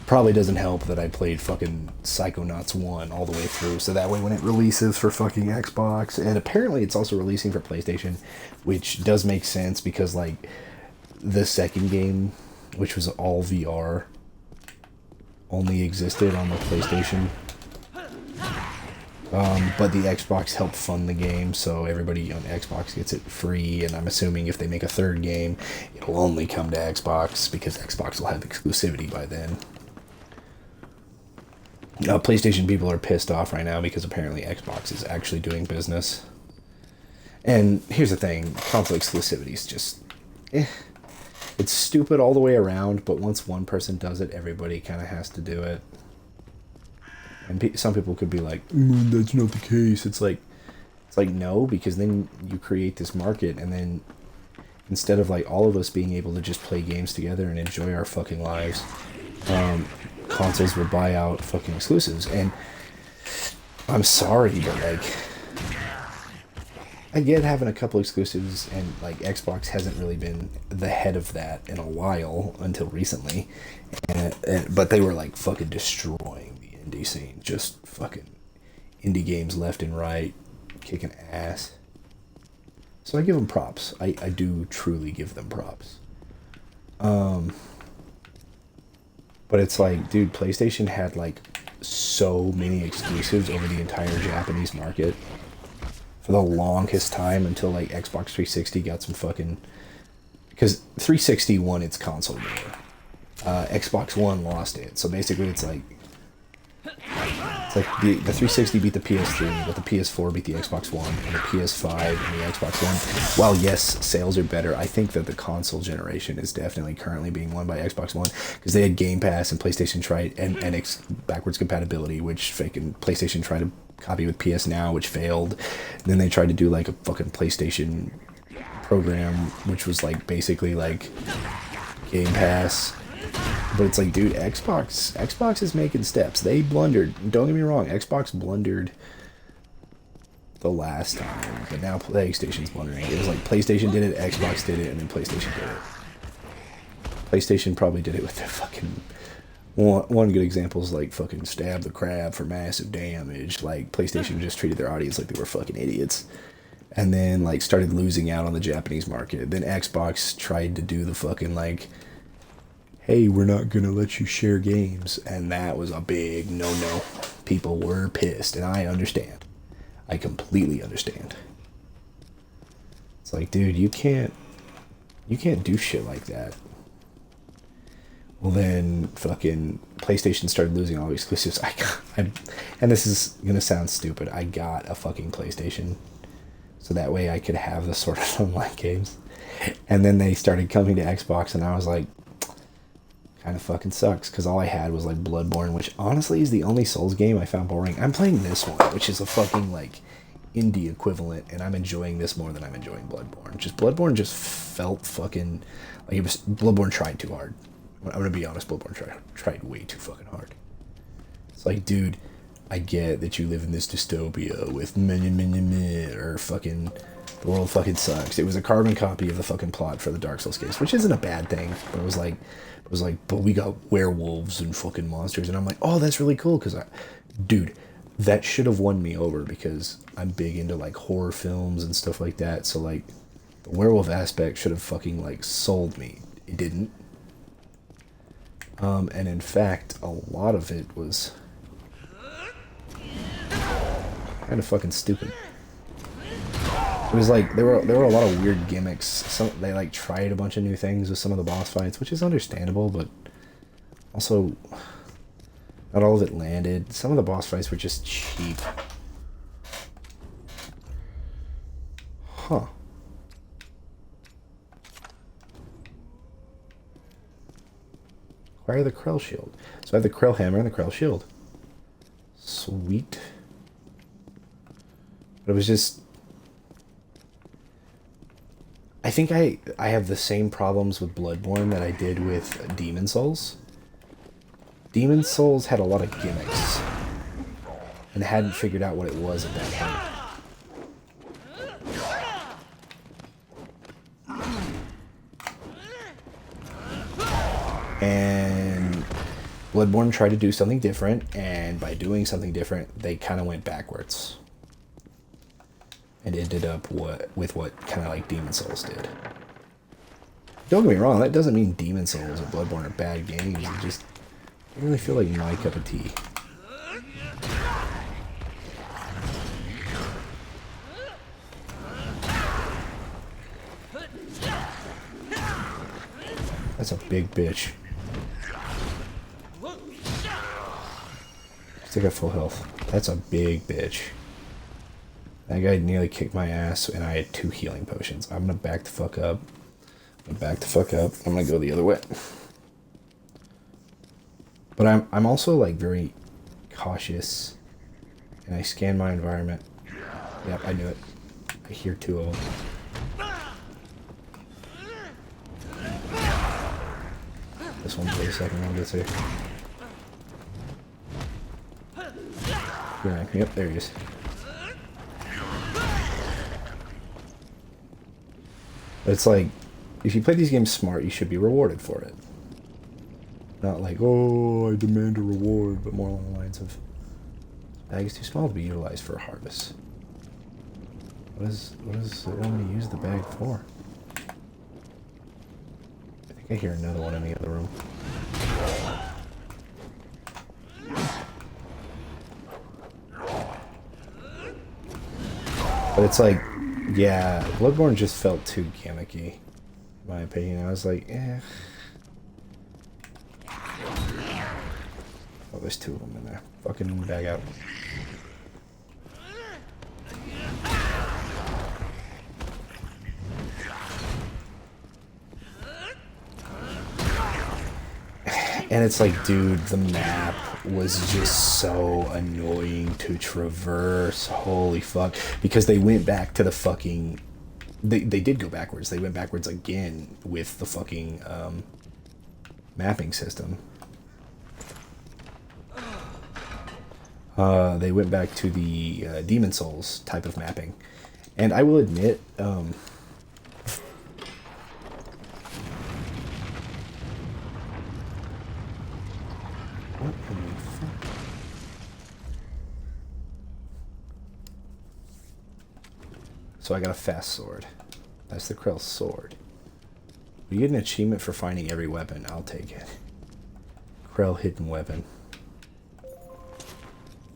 Probably doesn't help that I played fucking Psychonauts 1 all the way through, so that way when it releases for fucking Xbox, and apparently it's also releasing for PlayStation, which does make sense because, like, the second game, which was all VR, only existed on the PlayStation. But the Xbox helped fund the game, so everybody on Xbox gets it free, and I'm assuming if they make a third game, it'll only come to Xbox, because Xbox will have exclusivity by then. PlayStation people are pissed off right now because apparently Xbox is actually doing business. And here's the thing, console exclusivity is just... It's stupid all the way around, but once one person does it, everybody kind of has to do it. And some people could be like, that's not the case. It's like no, because then you create this market, and then instead of like all of us being able to just play games together and enjoy our fucking lives, consoles will buy out fucking exclusives. And I'm sorry, but like, I get having a couple exclusives, and like Xbox hasn't really been the head of that in a while until recently, but they were like fucking destroying the indie scene, just fucking indie games left and right, kicking ass. So I give them props. I do truly give them props. But it's like, dude, PlayStation had like so many exclusives over the entire Japanese market for the longest time until like Xbox 360 got some fucking... Because 360 won its console war. Xbox One lost it. So basically it's like the 360 beat the PS3, but the PS4 beat the Xbox One, and the PS5 and the Xbox One. While yes, sales are better, I think that the console generation is definitely currently being won by Xbox One, because they had Game Pass and PlayStation tried and backwards compatibility, which fucking PlayStation tried to copy with PS Now, which failed. And then they tried to do like a fucking PlayStation program, which was like basically like Game Pass. But it's like, dude, Xbox is making steps. They blundered. Don't get me wrong, Xbox blundered the last time, but now PlayStation's blundering. It was like PlayStation did it, Xbox did it, and then PlayStation did it. PlayStation probably did it with their fucking... One good example is like fucking stab the crab for massive damage. Like, PlayStation just treated their audience like they were fucking idiots. And then, like, started losing out on the Japanese market. Then Xbox tried to do the fucking, like... hey, we're not gonna let you share games, and that was a big no-no. People were pissed, and I understand. I completely understand. It's like, dude, you can't do shit like that. Well, then fucking PlayStation started losing all the exclusives. And this is gonna sound stupid, I got a fucking PlayStation, so that way I could have the sort of online games. And then they started coming to Xbox, and I was like, kind of fucking sucks, because all I had was like Bloodborne, which honestly is the only Souls game I found boring. I'm playing this one, which is a fucking like indie equivalent, and I'm enjoying this more than I'm enjoying Bloodborne. Bloodborne just felt fucking like it was... Bloodborne tried too hard. I'm gonna be honest, Bloodborne tried way too fucking hard. It's like, dude, I get that you live in this dystopia with or fucking The world fucking sucks. It was a carbon copy of the fucking plot for the Dark Souls games, which isn't a bad thing. But it was like, but we got werewolves and fucking monsters, and I'm like, oh, that's really cool, because dude, that should have won me over because I'm big into like horror films and stuff like that. So like, the werewolf aspect should have fucking like sold me. It didn't. And in fact, a lot of it was kind of fucking stupid. It was like there were a lot of weird gimmicks. They like tried a bunch of new things with some of the boss fights, which is understandable, but also not all of it landed. Some of the boss fights were just cheap. Huh. Acquire the Krell shield. So I have the Krell hammer and the Krell shield. Sweet. But it was just... I think I have the same problems with Bloodborne that I did with Demon Souls. Demon Souls had a lot of gimmicks and hadn't figured out what it was at that point. And Bloodborne tried to do something different, and by doing something different, they kind of went backwards. And ended up with what kind of like Demon Souls did. Don't get me wrong, that doesn't mean Demon Souls or Bloodborne are bad games. It just I really feel like my cup of tea. That's a big bitch. Still got full health. That's a big bitch. That guy nearly kicked my ass, and I had 2 healing potions. I'm gonna back the fuck up. I'm gonna go the other way. But I'm also like very cautious, and I scan my environment. Yep, I knew it. I hear 2 of them. This one for a second. I'll get to. Yeah, yep, there he is. It's like, if you play these games smart, you should be rewarded for it. Not like, oh, I demand a reward, but more along the lines of, the bag is too small to be utilized for a harvest. What is it want to use the bag for? I think I hear another one in the other room. But it's like, yeah, Bloodborne just felt too gimmicky, in my opinion. I was like, eh. Oh, there's 2 of them in there. Fucking bag out. And it's like, dude, the map was just so annoying to traverse. Holy fuck. Because they went back to the fucking... They did go backwards. They went backwards again with the fucking mapping system. They went back to the Demon Souls type of mapping. And I will admit... What in the fuck? So I got a fast sword. That's the Krell sword. We get an achievement for finding every weapon. I'll take it. Krell hidden weapon.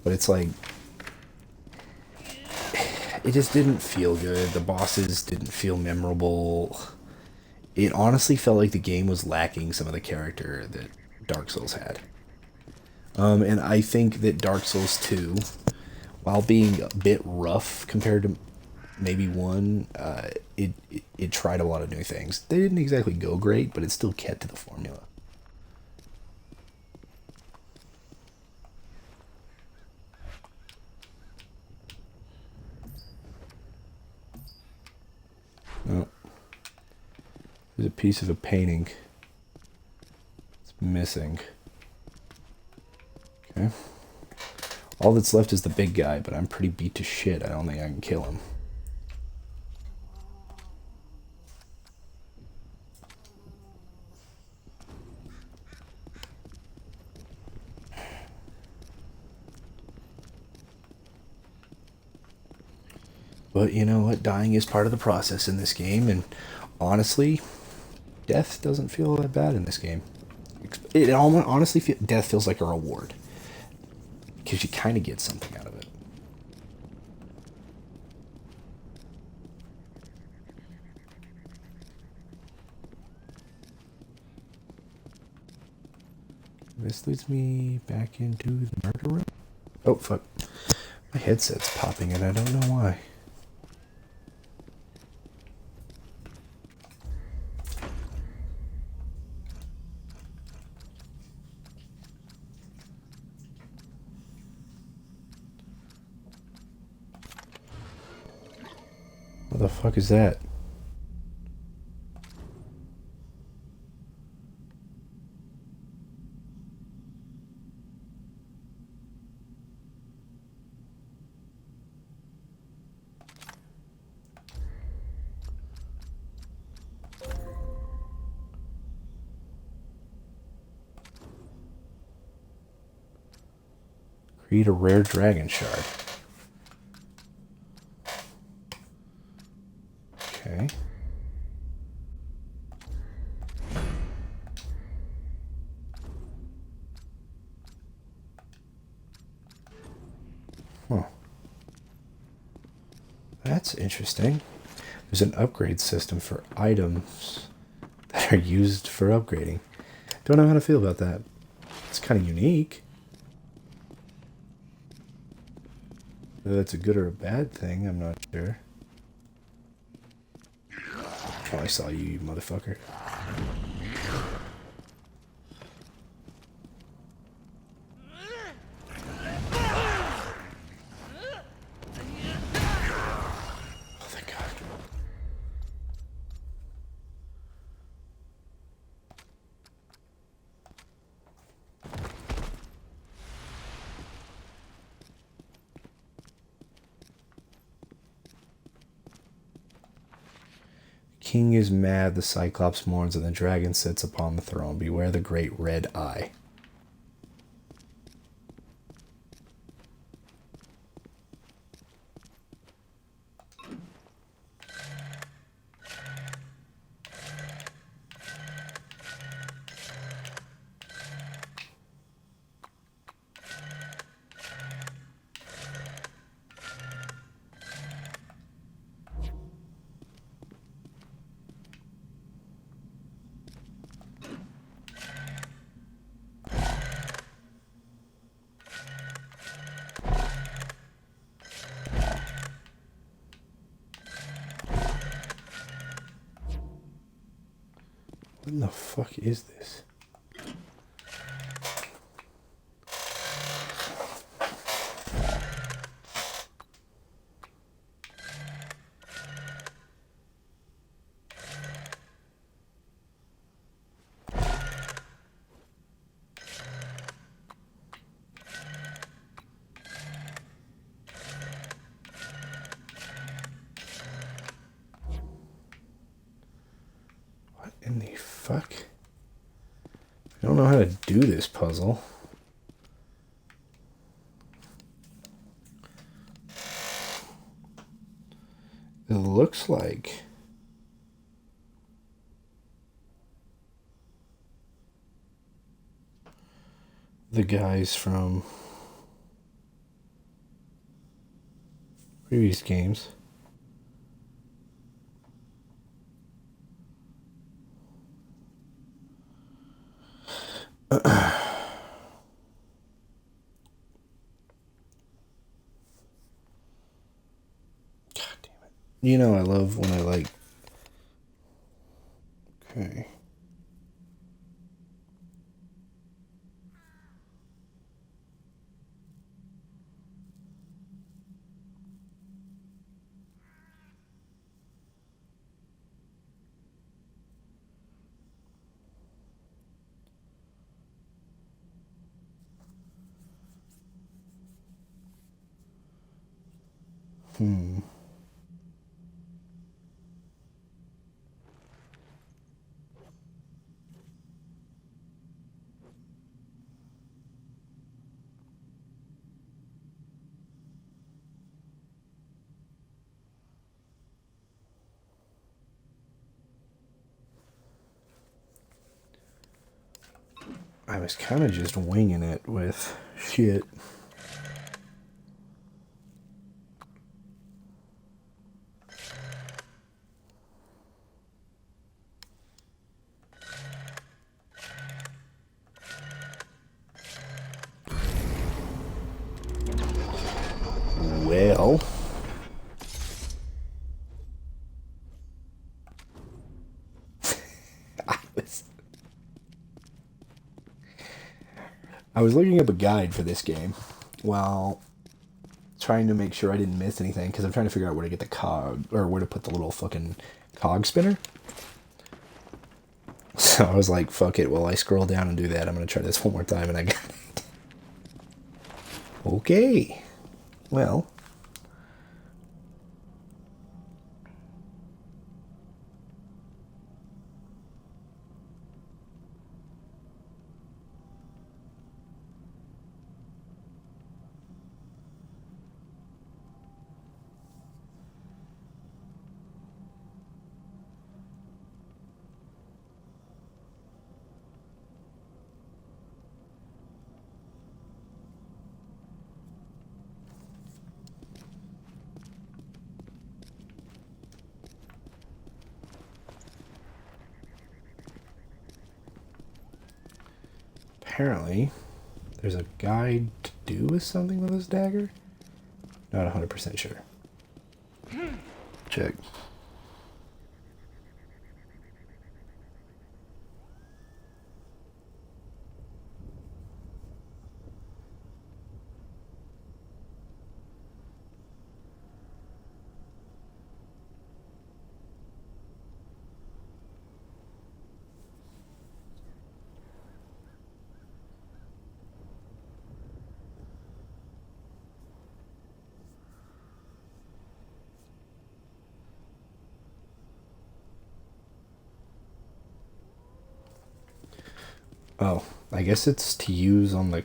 But it's like... It just didn't feel good. The bosses didn't feel memorable. It honestly felt like the game was lacking some of the character that Dark Souls had. And I think that Dark Souls 2, while being a bit rough compared to maybe 1, it tried a lot of new things. They didn't exactly go great, but it still kept to the formula. Oh. There's a piece of a painting. It's missing. Okay. All that's left is the big guy, but I'm pretty beat to shit. I don't think I can kill him. But you know what? Dying is part of the process in this game, and honestly, death doesn't feel that bad in this game. It almost, honestly, death feels like a reward. Because you kind of get something out of it. This leads me back into the murder room. Oh, fuck. My headset's popping and I don't know why. What the fuck is that? Create a rare dragon shard. Okay. Huh. That's interesting. There's an upgrade system for items that are used for upgrading. Don't know how to feel about that. It's kind of unique. Whether that's a good or a bad thing, I'm not sure. Oh, I saw you, you motherfucker. Oh, thank God. King is mad, the Cyclops mourns, and the dragon sits upon the throne. Beware the great red eye. What the fuck is this? What in the fuck? I don't know how to do this puzzle. It looks like the guys from previous games. God damn it. You know I love when I like... Okay. I was kind of just winging it with shit. Well, I was looking up a guide for this game while trying to make sure I didn't miss anything, because I'm trying to figure out where to get the cog, or where to put the little fucking cog spinner. So I was like, fuck it, while I scroll down and do that, I'm going to try this one more time, and I got it. Okay. Well. Apparently, there's a guide to do with something with this dagger. Not 100% sure. Check. Oh, I guess it's to use on the,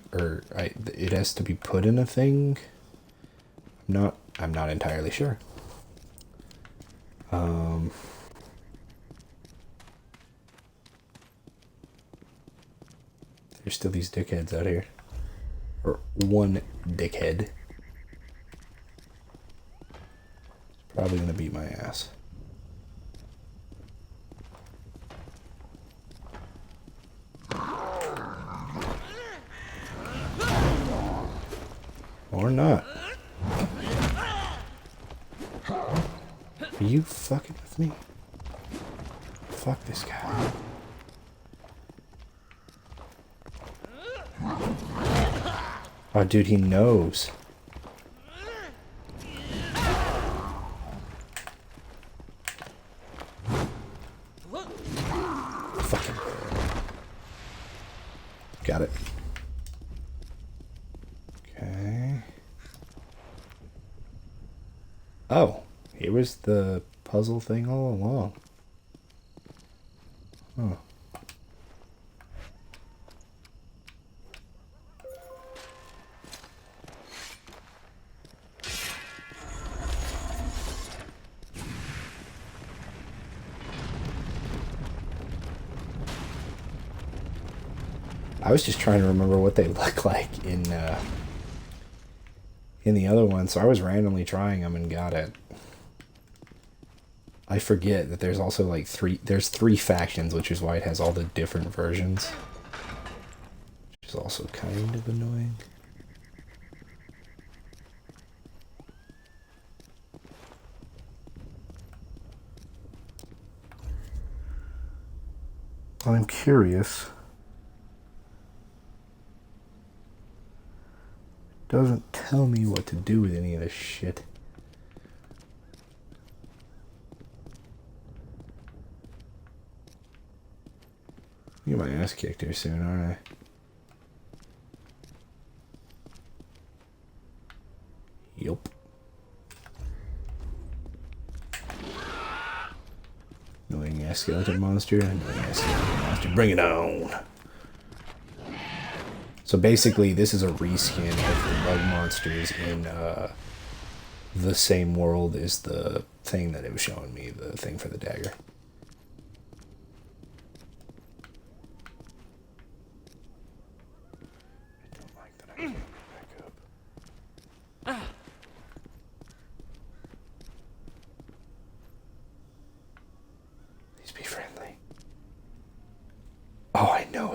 it has to be put in a thing. I'm not entirely sure. There's still these dickheads out here. Or one dickhead. Probably gonna beat my ass. Or not. Are you fucking with me? Fuck this guy. Oh, dude, he knows. Fucking. Got it. Okay. Oh, here was the puzzle thing all along. Huh. I was just trying to remember what they look like in the other one, so I was randomly trying them and got it. I forget that there's also like three factions, which is why it has all the different versions. Which is also kind of annoying. I'm curious. Doesn't tell me what to do with any of this shit. I'm gonna get my ass kicked here soon, aren't I? Yup. Annoying ass skeleton monster. Annoying ass skeleton monster. Bring it on! So basically, this is a reskin of the bug monsters in the same world as the thing that it was showing me, the thing for the dagger.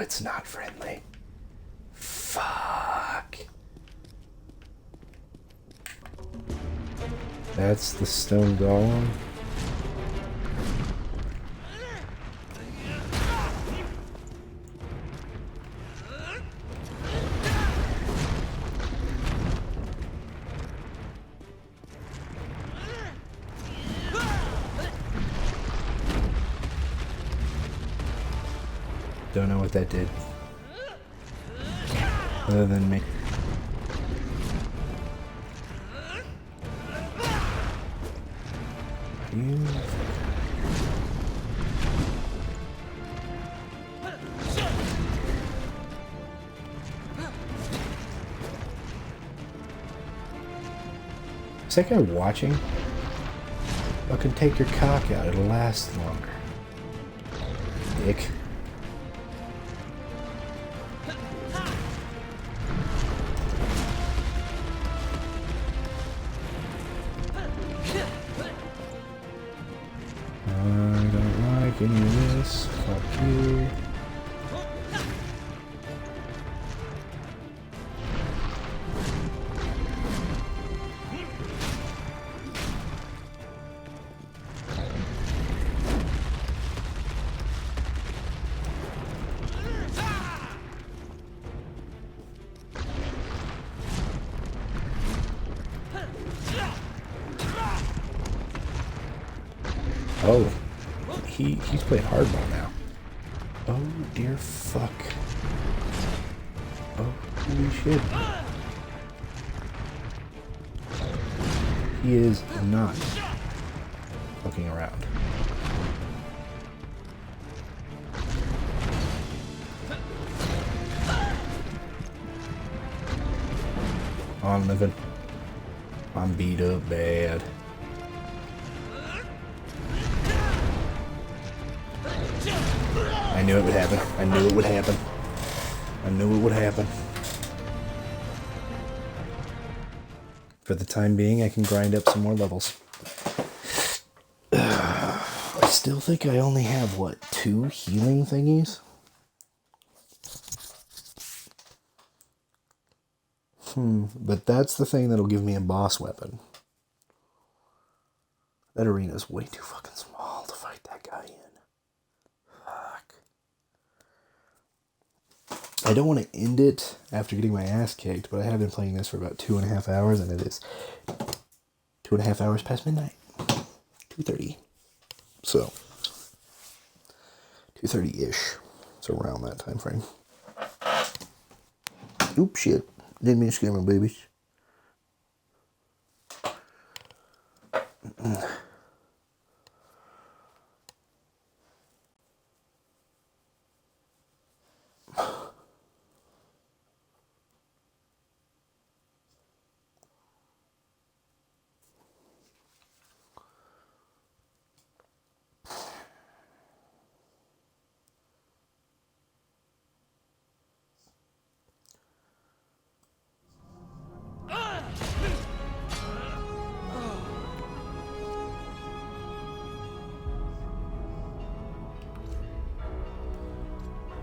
it's not friendly. Fuck. That's the stone golem. Don't know what that did. Other than me. Is that guy watching? Fucking take your cock out, it'll last longer. Dick. I don't like any of this. Fuck you. Oh, he's playing hardball now. Oh dear fuck. Oh, holy shit. He is not fucking around. I'm living. I'm beat up bad. I knew it would happen. I knew it would happen. I knew it would happen. For the time being, I can grind up some more levels. I still think I only have, what, 2 healing thingies? But that's the thing that'll give me a boss weapon. That arena's way too fucking small to fight that guy in. Fuck. I don't want to end it after getting my ass kicked, but I have been playing this for about 2.5 hours, and it is 2.5 hours past midnight. 2:30. So, 2:30-ish. It's around that time frame. Oops, shit. Didn't mean to scare my babies.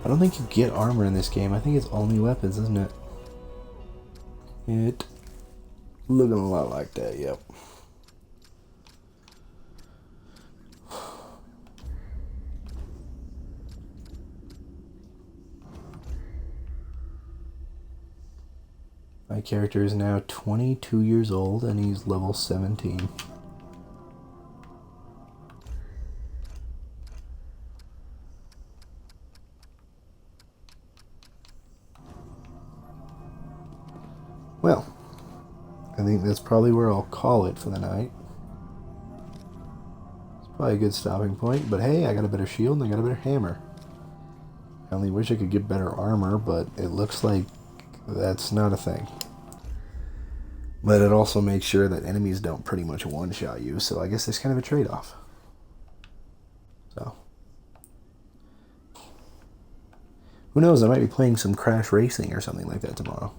I don't think you get armor in this game. I think it's only weapons, isn't it? It looking a lot like that, yep. My character is now 22 years old and he's level 17. Well, I think that's probably where I'll call it for the night. It's probably a good stopping point, but hey, I got a better shield and I got a better hammer. I only wish I could get better armor, but it looks like that's not a thing. But it also makes sure that enemies don't pretty much one-shot you, so I guess there's kind of a trade-off. So. Who knows, I might be playing some Crash Racing or something like that tomorrow.